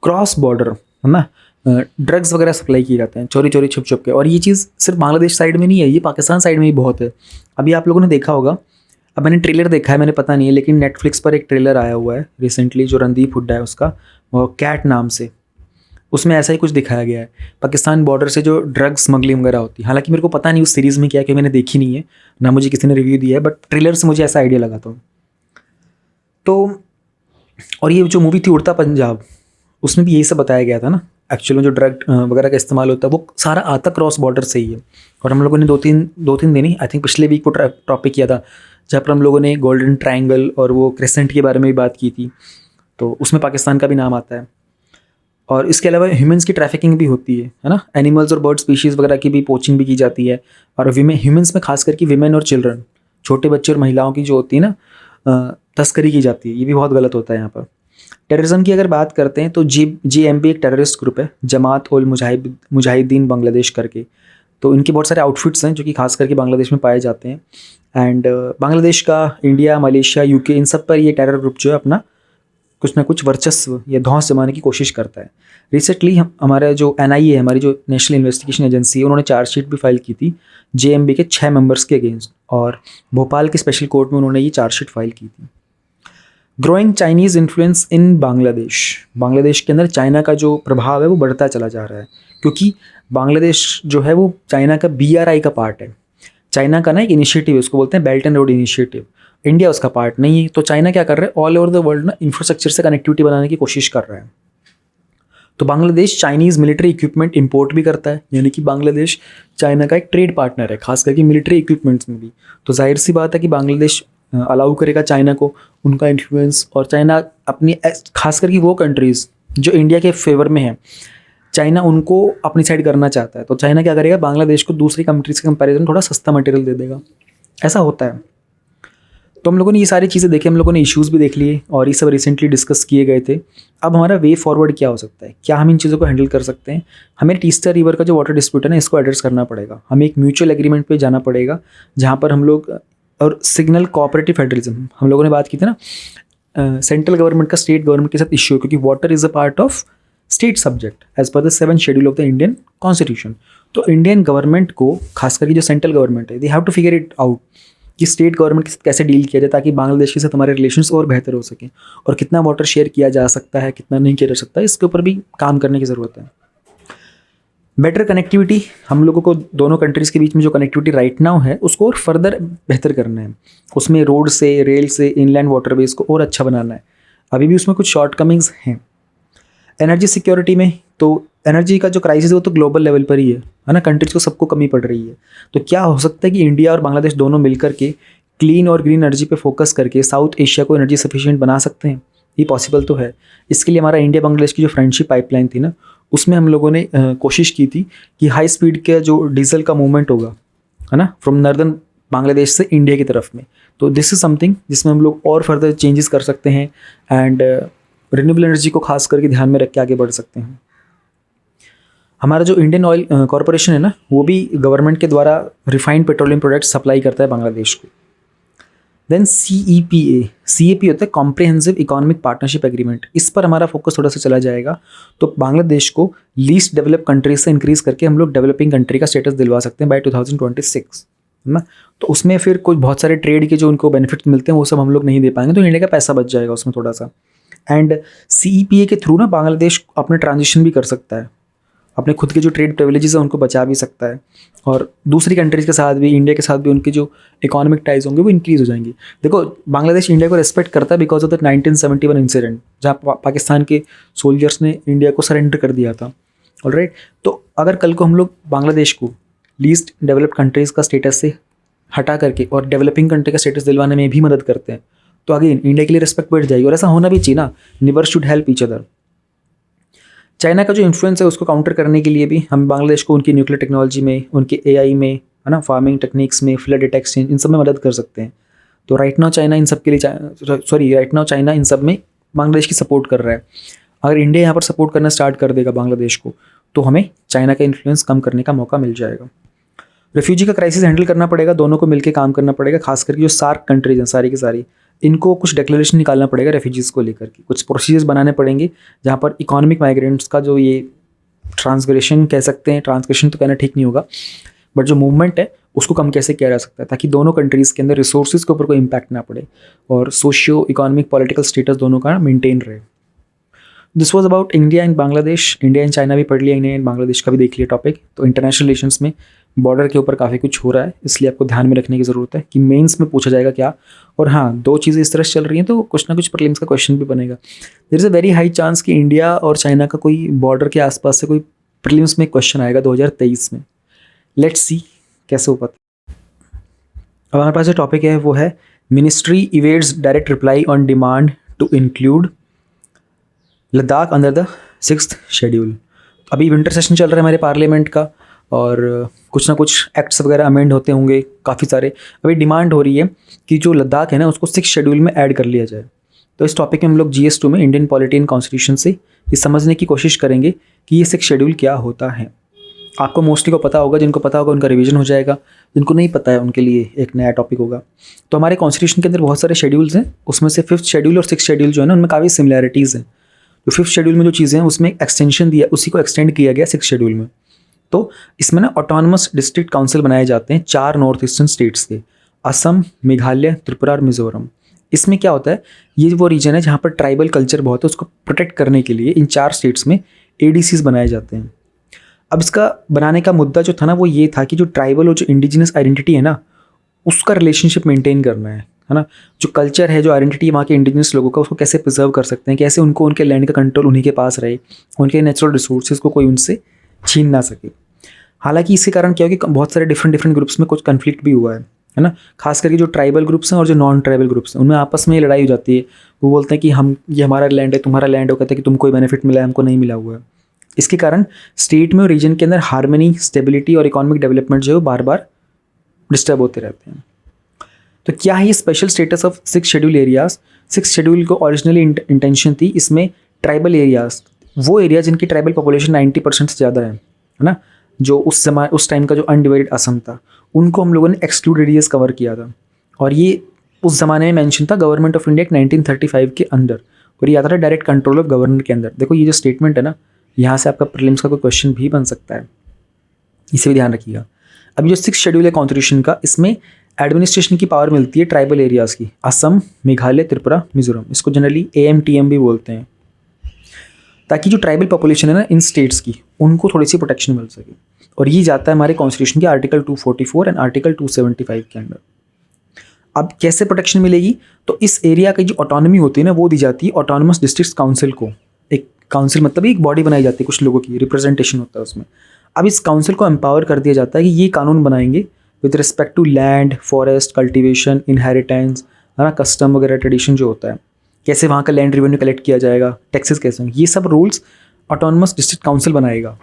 क्रॉस बॉर्डर है ना ड्रग्स वगैरह सप्लाई किए जाते हैं चोरी चोरी छुप के। और ये चीज़ सिर्फ बांग्लादेश साइड में नहीं है, ये पाकिस्तान साइड में भी बहुत है। अभी आप लोगों ने देखा होगा अब मैंने ट्रेलर देखा है, मैंने पता नहीं है, लेकिन नेटफ्लिक्स पर एक ट्रेलर आया हुआ है रिसेंटली जो रणदीप हुड्डा है उसका, वो कैट नाम से, उसमें ऐसा ही कुछ दिखाया गया है। पाकिस्तान बॉर्डर से जो ड्रग स्मगलिंग वगैरह होती है, हालांकि मेरे को पता नहीं उस सीरीज़ में क्या है, कि मैंने देखी नहीं है, ना मुझे किसी ने रिव्यू दिया है, बट ट्रेलर से मुझे ऐसा आइडिया लगा था। तो और ये जो मूवी थी उड़ता पंजाब, उसमें भी यही सब बताया गया था ना, एक्चुअल में जो ड्रग वगैरह का इस्तेमाल होता है वो सारा आता क्रॉस बॉर्डर से ही है। और हम लोगों ने दो तीन दिन ही आई थिंक पिछले वीक को टॉपिक किया था, जहाँ पर हम लोगों ने गोल्डन ट्रायंगल और वो क्रेसेंट के बारे में भी बात की थी, तो उसमें पाकिस्तान का भी नाम आता है। और इसके अलावा ह्यूमंस की ट्रैफिकिंग भी होती है ना, एनिमल्स और बर्ड स्पीशीज़ वगैरह की भी पोचिंग भी की जाती है। और ह्यूमंस में खास करके विमेन और चिल्ड्रन, छोटे बच्चे और महिलाओं की जो होती है ना तस्करी की जाती है, ये भी बहुत गलत होता है यहाँ पर। टेररिज्म की अगर बात करते हैं तो JMB एक टेररिस्ट ग्रुप है, जमात उल मुजाहिदीन बांग्लादेश करके। तो इनके बहुत सारे आउटफिट्स हैं जो कि खास करके बांग्लादेश में पाए जाते हैं। एंड बांग्लादेश का, इंडिया, मलेशिया, UK इन सब पर ये टेरर ग्रुप जो है अपना कुछ ना कुछ वर्चस्व या धौंस जमाने की कोशिश करता है। रिसेंटली हमारा जो NIA है, हमारी जो नेशनल इन्वेस्टिगेशन एजेंसी है, उन्होंने चार्जशीट भी फाइल की थी JMB के 6 मेंबर्स के अगेंस्ट, और भोपाल के स्पेशल कोर्ट में उन्होंने ये चार्जशीट फाइल की थी। ग्रोइंग चाइनीज़ इन्फ्लुएंस इन बांग्लादेश, बांग्लादेश के अंदर चाइना का जो प्रभाव है वो बढ़ता चला जा रहा है, क्योंकि बांग्लादेश जो है वो चाइना का BRI का पार्ट है। चाइना का ना एक इनिशिएटिव है, उसको बोलते हैं belt and road initiative. India उसका पार्ट नहीं है, तो चाइना क्या कर रहा है, ऑल ओवर द वर्ल्ड ना इंफ्रास्ट्रक्चर से कनेक्टिविटी बनाने की कोशिश कर रहा है। तो Bangladesh Chinese military equipment import भी करता है, यानी कि बांग्लादेश चाइना का एक ट्रेड पार्टनर है, खास करके मिलिट्री इक्विपमेंट्स में भी। तो जाहिर सी बात है कि बांग्लादेश अलाउ करेगा चाइना को उनका इन्फ्लुएंस, और चाइना अपनी खास करके वो कंट्रीज़ जो इंडिया के फेवर में है, चाइना उनको अपनी साइड करना चाहता है। तो चाइना क्या करेगा, बांग्लादेश को दूसरी कंट्रीज़ के कंपैरिजन थोड़ा सस्ता मटेरियल दे देगा, ऐसा होता है। तो हम लोगों ने ये सारी चीज़ें देखी, हम लोगों ने इश्यूज़ भी देख लिए, और ये सब रिसेंटली डिस्कस किए गए थे। अब हमारा वे फॉरवर्ड क्या हो सकता है, क्या हम इन चीज़ों को हैंडल कर सकते हैं। हमें तीस्ता रिवर का जो वाटर डिस्प्यूट है ना, इसको एड्रेस करना पड़ेगा। हमें एक म्यूचुअल एग्रीमेंट पे जाना पड़ेगा, जहाँ पर हम लोग, और सिग्नल कोऑपरेटिव फेडरलिज्म हम लोगों ने बात की थी ना, सेंट्रल गवर्नमेंट का स्टेट गवर्नमेंट के साथ इश्यू, क्योंकि water is a part of state subject as per the 7th schedule of the Indian constitution. तो इंडियन गवर्नमेंट को, खास करके जो सेंट्रल गवर्नमेंट है, they have to figure it out कि स्टेट गवर्नमेंट के साथ कैसे डील किया जाए, ताकि बांग्लादेश के साथ हमारे रिलेशंस और बेहतर हो सकें, और कितना वाटर शेयर किया जा सकता है, कितना नहीं किया जा सकता है, इसके ऊपर भी काम करने की ज़रूरत है। बेटर कनेक्टिविटी, हम लोगों को दोनों कंट्रीज़ के बीच में जो कनेक्टिविटी राइट नाउ है उसको और फर्दर बेहतर करना है। उसमें रोड से, रेल से, इनलैंड वाटरवेज को और अच्छा बनाना है। अभी भी उसमें कुछ शॉर्टकमिंग्स हैं। एनर्जी सिक्योरिटी में, तो एनर्जी का जो क्राइसिस है वो तो ग्लोबल लेवल पर ही है ना, कंट्रीज़ को सबको कमी पड़ रही है। तो क्या हो सकता है कि इंडिया और बांग्लादेश दोनों मिलकर के क्लीन और ग्रीन एनर्जी पे फोकस करके साउथ एशिया को एनर्जी सफिशिएंट बना सकते हैं। ये पॉसिबल तो है। इसके लिए हमारा इंडिया बांग्लादेश की जो फ्रेंडशिप पाइपलाइन थी ना, उसमें हम लोगों ने कोशिश की थी कि हाई स्पीड का जो डीजल का मूवमेंट होगा, है ना, फ्रॉम नॉर्दर्न बांग्लादेश से इंडिया की तरफ में, तो दिस इज़ समथिंग जिसमें हम लोग और फर्दर चेंजेस कर सकते हैं एंड रिन्यूएबल एनर्जी को खास करके ध्यान में रख के आगे बढ़ सकते हैं। हमारा जो इंडियन ऑयल कॉरपोरेशन है ना, वो भी गवर्नमेंट के द्वारा रिफाइंड पेट्रोलियम प्रोडक्ट्स सप्लाई करता है बांग्लादेश को। देन CEPA होता है कॉम्प्रिहेंसिव इकोनॉमिक पार्टनरशिप एग्रीमेंट। इस पर हमारा फोकस थोड़ा सा चला जाएगा। तो बांग्लादेश को लीस्ट डेवलप कंट्रीज से इंक्रीज करके हम लोग डेवलपिंग कंट्री का स्टेटस दिलवा सकते हैं बाय 2026, है ना। तो उसमें फिर कुछ बहुत सारे ट्रेड के जो उनको बेनिफिट्स मिलते हैं वो सब हम लोग नहीं दे पाएंगे, तो इंडिया का पैसा बच जाएगा उसमें थोड़ा सा। एंड CEPA के थ्रू ना बांग्लादेश अपने ट्रांजिशन भी कर सकता है, अपने खुद के जो ट्रेड प्रिविलेजेस हैं उनको बचा भी सकता है, और दूसरी कंट्रीज़ के साथ भी, इंडिया के साथ भी उनके जो इकोनॉमिक टाइज होंगे वो इंक्रीज़ हो जाएंगे। देखो, बांग्लादेश इंडिया को रिस्पेक्ट करता है बिकॉज ऑफ द 1971 इंसिडेंट, जहाँ पाकिस्तान के सोल्जर्स ने इंडिया को सरेंडर कर दिया था। ऑलराइट, तो अगर कल को हम लोग बांग्लादेश को लीस्ट डेवलप्ड कंट्रीज़ का स्टेटस से हटा करके और डेवलपिंग कंट्री का स्टेटस दिलवाने में भी मदद करते हैं, तो अगेन इंडिया के लिए रिस्पेक्ट बढ़ जाएगी, और ऐसा होना भी चाहिए ना। Neighbour should help each other. China का जो इन्फ्लुएंस है उसको काउंटर करने के लिए भी हम बांग्लादेश को उनकी न्यूक्लियर टेक्नोलॉजी में, उनके AI में, है ना, फार्मिंग टेक्निक्स में, फ्लड डिटेक्शन, इन सब में मदद कर सकते हैं। तो राइट नाउ चाइना इन सब के लिए चाइना इन सब में बांग्लादेश की सपोर्ट कर रहा है। अगर इंडिया यहाँ पर सपोर्ट करना स्टार्ट कर देगा बांग्लादेश को, तो हमें चाइना का इन्फ्लुएंस कम करने का मौका मिल जाएगा। रेफ्यूजी का क्राइसिस हैंडल करना पड़ेगा, दोनों को मिलकर काम करना पड़ेगा। खास करके जो सार्क कंट्रीज हैं सारी की सारी, इनको कुछ डिक्लेरेशन निकालना पड़ेगा रेफ्यूजीज़ को लेकर के, कुछ प्रोसीजर्स बनाने पड़ेंगे जहाँ पर इकोनॉमिक माइग्रेंट्स का जो ये ट्रांसग्रेशन कह सकते हैं, ट्रांसग्रेशन तो कहना ठीक नहीं होगा, बट जो मूवमेंट है उसको कम कैसे किया जा सकता है, ताकि दोनों कंट्रीज़ के अंदर रिसोर्सेज के ऊपर कोई इम्पैक्ट ना पड़े और सोशियो इकोनॉमिक पॉलिटिकल स्टेटस दोनों का मेंटेन रहे। This was about India and Bangladesh. India and China भी पढ़ लिया, इंडिया एंड बांग्लादेश का भी देख लिया टॉपिक। तो इंटरनेशनल रिलेशंस में बॉर्डर के ऊपर काफ़ी कुछ हो रहा है, इसलिए आपको ध्यान में रखने की ज़रूरत है कि मेंस में पूछा जाएगा क्या। और हाँ, दो चीज़ें इस तरह से चल रही हैं तो कुछ ना कुछ प्रीलिम्स का क्वेश्चन भी बनेगा। There is a very high chance कि इंडिया और चाइना का कोई बॉर्डर के आसपास से कोई प्रीलिम्स में क्वेश्चन आएगा 2023 में। लेट्स सी कैसे हो पाता है। अब हमारे पास जो टॉपिक है वो है ministry evades direct reply on demand to include Ladakh under the 6th schedule. अभी विंटर सेशन चल रहा है हमारे पार्लियामेंट का और कुछ ना कुछ एक्ट्स वगैरह अमेंड होते होंगे काफ़ी सारे। अभी डिमांड हो रही है कि जो लद्दाख है ना उसको 6th शेड्यूल में ऐड कर लिया जाए। तो इस टॉपिक में हम लोग GS2 में इंडियन पॉलिटी एंड कॉन्स्टिट्यूशन से ये समझने की कोशिश करेंगे कि ये 6th शेड्यूल क्या होता है। आपको मोस्टली को पता होगा, जिनको पता होगा उनका रिवीजन हो जाएगा, जिनको नहीं पता है उनके लिए एक नया टॉपिक होगा। तो हमारे कॉन्स्टिट्यूशन के अंदर बहुत सारे शेड्यूल्स हैं, उसमें से 5th शेड्यूल और 6th शेड्यूल जो है ना उनमें काफ़ी सिमिलैरिटीज़ हैं। तो 5th शेड्यूल में जो चीज़ें हैं उसमें एक्सटेंशन दिया, उसी को एक्सटेंड किया गया 6th शेड्यूल में। तो इसमें ना ऑटोनमस डिस्ट्रिक्ट काउंसिल बनाए जाते हैं 4 नॉर्थ ईस्टर्न स्टेट्स के, असम, मेघालय, त्रिपुरा और मिजोरम। इसमें क्या होता है, ये वो रीजन है जहाँ पर ट्राइबल कल्चर बहुत है, उसको प्रोटेक्ट करने के लिए इन 4 स्टेट्स में ADCs बनाए जाते हैं। अब इसका बनाने का मुद्दा जो था ना वो ये था कि जो ट्राइबल और जो इंडिजिनस आइडेंटिटी है ना उसका रिलेशनशिप मेंटेन करना है ना। जो कल्चर है, जो आइडेंटिटी वहाँ के इंडिजिनस लोगों का, उसको कैसे प्रिजर्व कर सकते हैं, कैसे उनको उनके लैंड का कंट्रोल उन्हीं के पास रहे, उनके नेचुरल रिसोर्सेज को कोई उनसे छीन ना सके। हालांकि इसके कारण क्या हो कि बहुत सारे डिफरेंट ग्रुप्स में कुछ कन्फ्लिक्ट भी हुआ है ना। खास करके जो ट्राइबल ग्रुप्स हैं और जो नॉन ट्राइबल ग्रुप्स हैं उनमें आपस में लड़ाई हो जाती है। वो बोलते हैं कि हम, ये हमारा लैंड है, तुम्हारा लैंड है, वो कहते हैं कि तुमको बेनिफिट मिला है, हमको नहीं मिला हुआ है। इसके कारण स्टेट में और रीजन के अंदर हार्मनी, स्टेबिलिटी और इकोनॉमिक डेवलपमेंट जो है बार बार डिस्टर्ब होते रहते हैं। तो क्या है ये special status of 6 schedule areas. 6 schedule को ओरिजिनली इंटेंशन थी इसमें ट्राइबल एरियाज, वो एरिया जिनकी ट्राइबल पॉपुलेशन 90% से ज़्यादा है ना, जो उस टाइम का जो अनडिवाइडेड असम था, उनको हम लोगों ने एक्सक्लूड एरियाज कवर किया था। और ये उस ज़माने में मेंशन था गवर्नमेंट ऑफ इंडिया 1935 के अंदर, और ये आता था डायरेक्ट कंट्रोल ऑफ गवर्नर के अंदर। देखो ये जो स्टेटमेंट है ना, यहाँ से आपका प्रीलिम्स का कोई क्वेश्चन भी बन सकता है, इसे भी ध्यान रखिएगा। अभी जो 6th शेड्यूल है कॉन्स्टिट्यूशन का, इसमें एडमिनिस्ट्रेशन की पावर मिलती है ट्राइबल एरियाज़ की, असम, मेघालय, त्रिपुरा, मिजोरम। इसको जनरली AMTM भी बोलते हैं, ताकि जो ट्राइबल पॉपुलेशन है ना इन स्टेट्स की, उनको थोड़ी सी प्रोटेक्शन मिल सके। और ये जाता है हमारे कॉन्स्टिट्यूशन के आर्टिकल 244 एंड आर्टिकल 275 के अंदर। अब कैसे प्रोटेक्शन मिलेगी, तो इस एरिया की जो ऑटोनॉमी होती है ना वो दी जाती है ऑटोनमस डिस्ट्रिक्ट काउंसिल को। एक काउंसिल मतलब एक बॉडी बनाई जाती है, कुछ लोगों की रिप्रेजेंटेशन होता है उसमें। अब इस काउंसिल को एम्पावर कर दिया जाता है कि ये कानून बनाएंगे with respect to land, forest, cultivation, inheritance, है ना, कस्टम वगैरह, ट्रेडिशन जो होता है, कैसे वहाँ का लैंड रेवेन्यू कलेक्ट किया जाएगा, टैक्सेस कैसे होंगे, ये सब रूल्स ऑटोनमस डिस्ट्रिक्ट काउंसिल बनाएगा।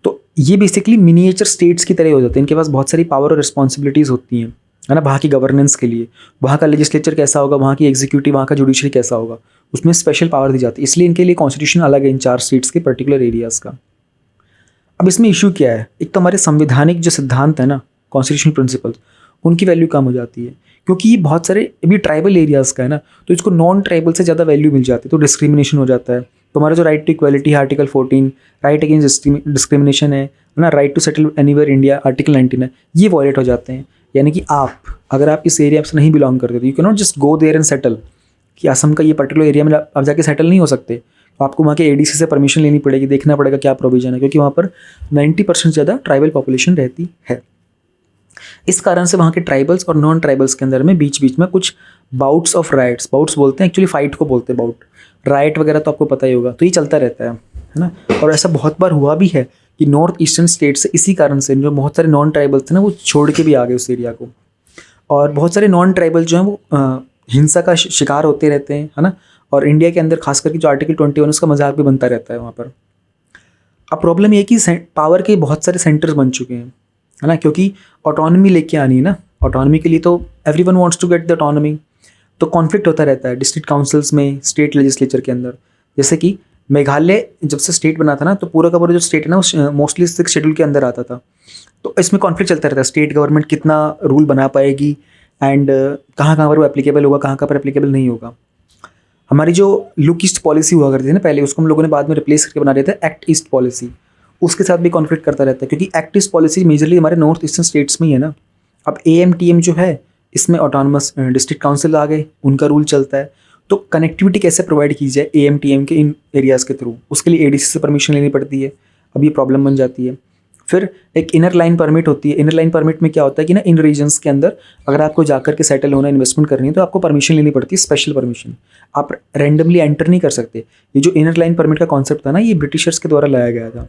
तो ये बेसिकली मिनिएचर स्टेट्स की तरह हो जाते हैं, इनके पास बहुत सारी पावर और रिस्पॉन्सिबिलिटीज़ होती हैं, है ना, वहाँ की गवर्नेंस के लिए। वहाँ का लेजिस्लेचर कैसा होगा, वहाँ की एग्जीक्यूटिव, वहाँ का जुडिशरी कैसा होगा, उसमें स्पेशल पावर दी जाती है। इसलिए इनके लिए कॉन्स्टिट्यूशन अलग है इन 4 स्टेट्स के पर्टिकुलर एरियाज़ का। अब इसमें इशू क्या है, एक तो हमारे संवैधानिक जो सिद्धांत है ना, कॉन्स्टिट्यूशनल प्रिंसिपल्स, उनकी वैल्यू कम हो जाती है, क्योंकि ये बहुत सारे अभी ट्राइबल एरियाज़ का है ना, तो इसको नॉन ट्राइबल से ज़्यादा वैल्यू मिल जाती है, तो डिस्क्रिमिनेशन हो जाता है। तो हमारा जो राइट टू इक्वालिटी है आर्टिकल 14, राइट अगेंस्ट डिस्क्रिमिनेशन है ना, right to settle anywhere India article 19 है, ये वॉयलेट हो जाते हैं। यानी कि अगर आप इस एरिया से नहीं बिलोंग करते तो you can not just go there and settle, कि असम का ये पर्टिकुलर एरिया में आप जाके सेटल नहीं हो सकते, तो आपको वहाँ के ADC से परमिशन लेनी पड़ेगी, देखना पड़ेगा क्या प्रोविजन है, क्योंकि वहाँ पर 90% ज़्यादा ट्राइबल पॉपुलेशन रहती है। इस कारण से वहाँ के ट्राइबल्स और नॉन ट्राइबल्स के अंदर में बीच बीच में कुछ बाउट्स ऑफ राइट्स, बाउट्स बोलते हैं एक्चुअली, फाइट को बोलते हैं बाउट, राइट वगैरह तो आपको पता ही होगा, तो ये चलता रहता है ना। और ऐसा बहुत बार हुआ भी है कि नॉर्थ ईस्टर्न स्टेट से इसी कारण से जो बहुत सारे नॉन ट्राइबल्स थे ना वो छोड़ के भी आ गए उस एरिया को, और बहुत सारे नॉन ट्राइबल जो हैं वो हिंसा का शिकार होते रहते हैं, है ना। और इंडिया के अंदर खास करके जो आर्टिकल 21 उसका मजाक भी बनता रहता है वहाँ पर। अब प्रॉब्लम ये कि पावर के बहुत सारे सेंटर्स बन चुके हैं, है ना, क्योंकि ऑटोनॉमी लेके आनी है ना, ऑटोनॉमी के लिए तो everyone wants to get the autonomy, तो कॉन्फ्लिक्ट होता रहता है डिस्ट्रिक्ट काउंसिल्स में, स्टेट लेजिस्लेचर के अंदर। जैसे कि मेघालय जब से स्टेट बना था ना, तो पूरा का पूरा जो स्टेट है ना वो मोस्टली 6 शेड्यूल के अंदर आता था, तो इसमें कॉन्फ्लिक्ट चलता रहता है, स्टेट गवर्नमेंट कितना रूल बना पाएगी एंड कहाँ कहाँ पर वो एप्लीकेबल होगा, कहाँ कहाँ पर एप्लीकेबल नहीं होगा। हमारी जो लुक ईस्ट पॉलिसी हुआ करती थी ना पहले, उसको हम लोगों ने बाद में रिप्लेस करके बना दिया था एक्ट ईस्ट पॉलिसी। उसके साथ भी कॉन्फ्लिक्ट करता रहता है, क्योंकि एक्ट ईस्ट पॉलिसी मेजरली हमारे नॉर्थ ईस्टर्न स्टेट्स में ही है ना। अब AMTM जो है इसमें ऑटोनमस डिस्ट्रिक्ट काउंसिल आ गए, उनका रूल चलता है। तो कनेक्टिविटी कैसे प्रोवाइड की जाए AMTM के इन एरियाज़ के थ्रू, उसके लिए ADC से परमिशन लेनी पड़ती है। अब ये प्रॉब्लम बन जाती है। फिर एक इनर लाइन परमिट होती है। इनर लाइन परमिट में क्या होता है कि ना, इन रीजन्स के अंदर अगर आपको जाकर के सेटल होना, इन्वेस्टमेंट करनी है, तो आपको परमिशन लेनी पड़ती है, स्पेशल परमिशन। आप रैंडमली एंटर नहीं कर सकते। ये जो इनर लाइन परमिट का कॉन्सेप्ट था ना, ये ब्रिटिशर्स के द्वारा लाया गया था।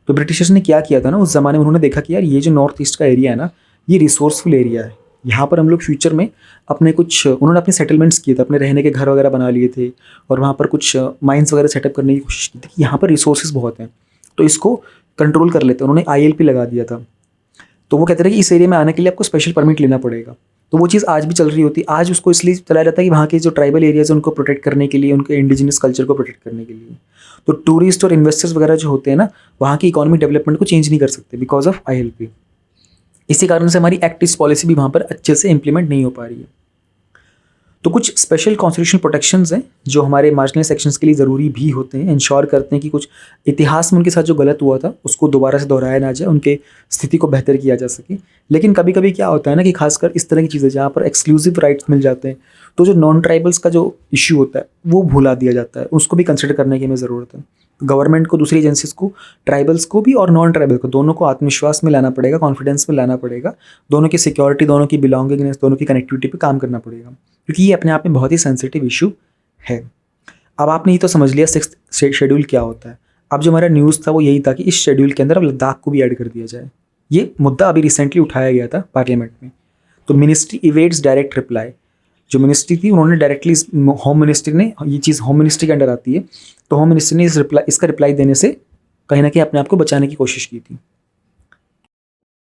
तो ब्रिटिशर्स ने क्या किया था ना, उस ज़माने में उन्होंने देखा कि यार ये जो नॉर्थ ईस्ट का एरिया है ना, ये रिसोर्सफुल एरिया है, यहाँ पर हम लोग फ्यूचर में अपने कुछ, उन्होंने अपने सेटलमेंट्स किए थे, अपने रहने के घर वगैरह बना लिए थे, और वहाँ पर कुछ माइंस वगैरह सेटअप करने की कोशिश की थी कि यहाँ पर रिसोर्सेज बहुत हैं, तो इसको कंट्रोल कर लेते हैं। उन्होंने ILP लगा दिया था। तो वो कहते थे कि इस एरिया में आने के लिए आपको स्पेशल परमिट लेना पड़ेगा। तो वो चीज़ आज भी चल रही होती है। आज उसको इसलिए चलाया जाता है कि वहाँ के जो ट्राइबल एरियाज हैं उनको प्रोटेक्ट करने के लिए, उनके इंडिजिनस कल्चर को प्रोटेक्ट करने के लिए। तो टूरिस्ट और इन्वेस्टर्स वगैरह जो होते हैं ना, वहाँ की इकोनॉमिक डेवलपमेंट को चेंज नहीं कर सकते बिकॉज ऑफ ILP। इसी कारण से हमारी एक्ट ईस्ट पॉलिसी भी वहाँ पर अच्छे से इंप्लीमेंट नहीं हो पा रही है। तो कुछ स्पेशल कॉन्स्टिट्यूशनल प्रोटेक्शंस हैं जो हमारे मार्जिनल सेक्शंस के लिए ज़रूरी भी होते हैं, इंश्योर करते हैं कि कुछ इतिहास में उनके साथ जो गलत हुआ था उसको दोबारा से दोहराया ना जाए, उनके स्थिति को बेहतर किया जा सके। लेकिन कभी कभी क्या होता है ना कि खासकर इस तरह की चीज़ें जहाँ पर एक्सक्लूसिव राइट्स मिल जाते हैं, तो जो नॉन ट्राइबल्स का जो इश्यू होता है वो भुला दिया जाता है, उसको भी कंसिडर करने की हमें ज़रूरत है। गवर्नमेंट को, दूसरी एजेंसीज को, ट्राइबल्स को भी और नॉन ट्राइबल को, दोनों को आत्मविश्वास में लाना पड़ेगा, कॉन्फिडेंस में लाना पड़ेगा, दोनों की सिक्योरिटी, दोनों की बिलोंगिंगनेस, दोनों की कनेक्टिविटी पे काम करना पड़ेगा, क्योंकि ये अपने आप में बहुत ही सेंसिटिव इशू है। अब आपने ये तो समझ लिया 6th शेड्यूल क्या होता है। अब जो हमारा न्यूज़ था वो यही था कि इस शेड्यूल के अंदर अब लद्दाख को भी ऐड कर दिया जाए। ये मुद्दा अभी रिसेंटली उठाया गया था पार्लियामेंट में। तो मिनिस्ट्री इवेट्स डायरेक्ट रिप्लाई। जो मिनिस्ट्री थी उन्होंने डायरेक्टली, होम मिनिस्ट्री ने, ये चीज़ होम मिनिस्ट्री के अंडर आती है, तो होम मिनिस्ट्री ने इसका रिप्लाई देने से कहीं ना कहीं अपने आप को बचाने की कोशिश की थी।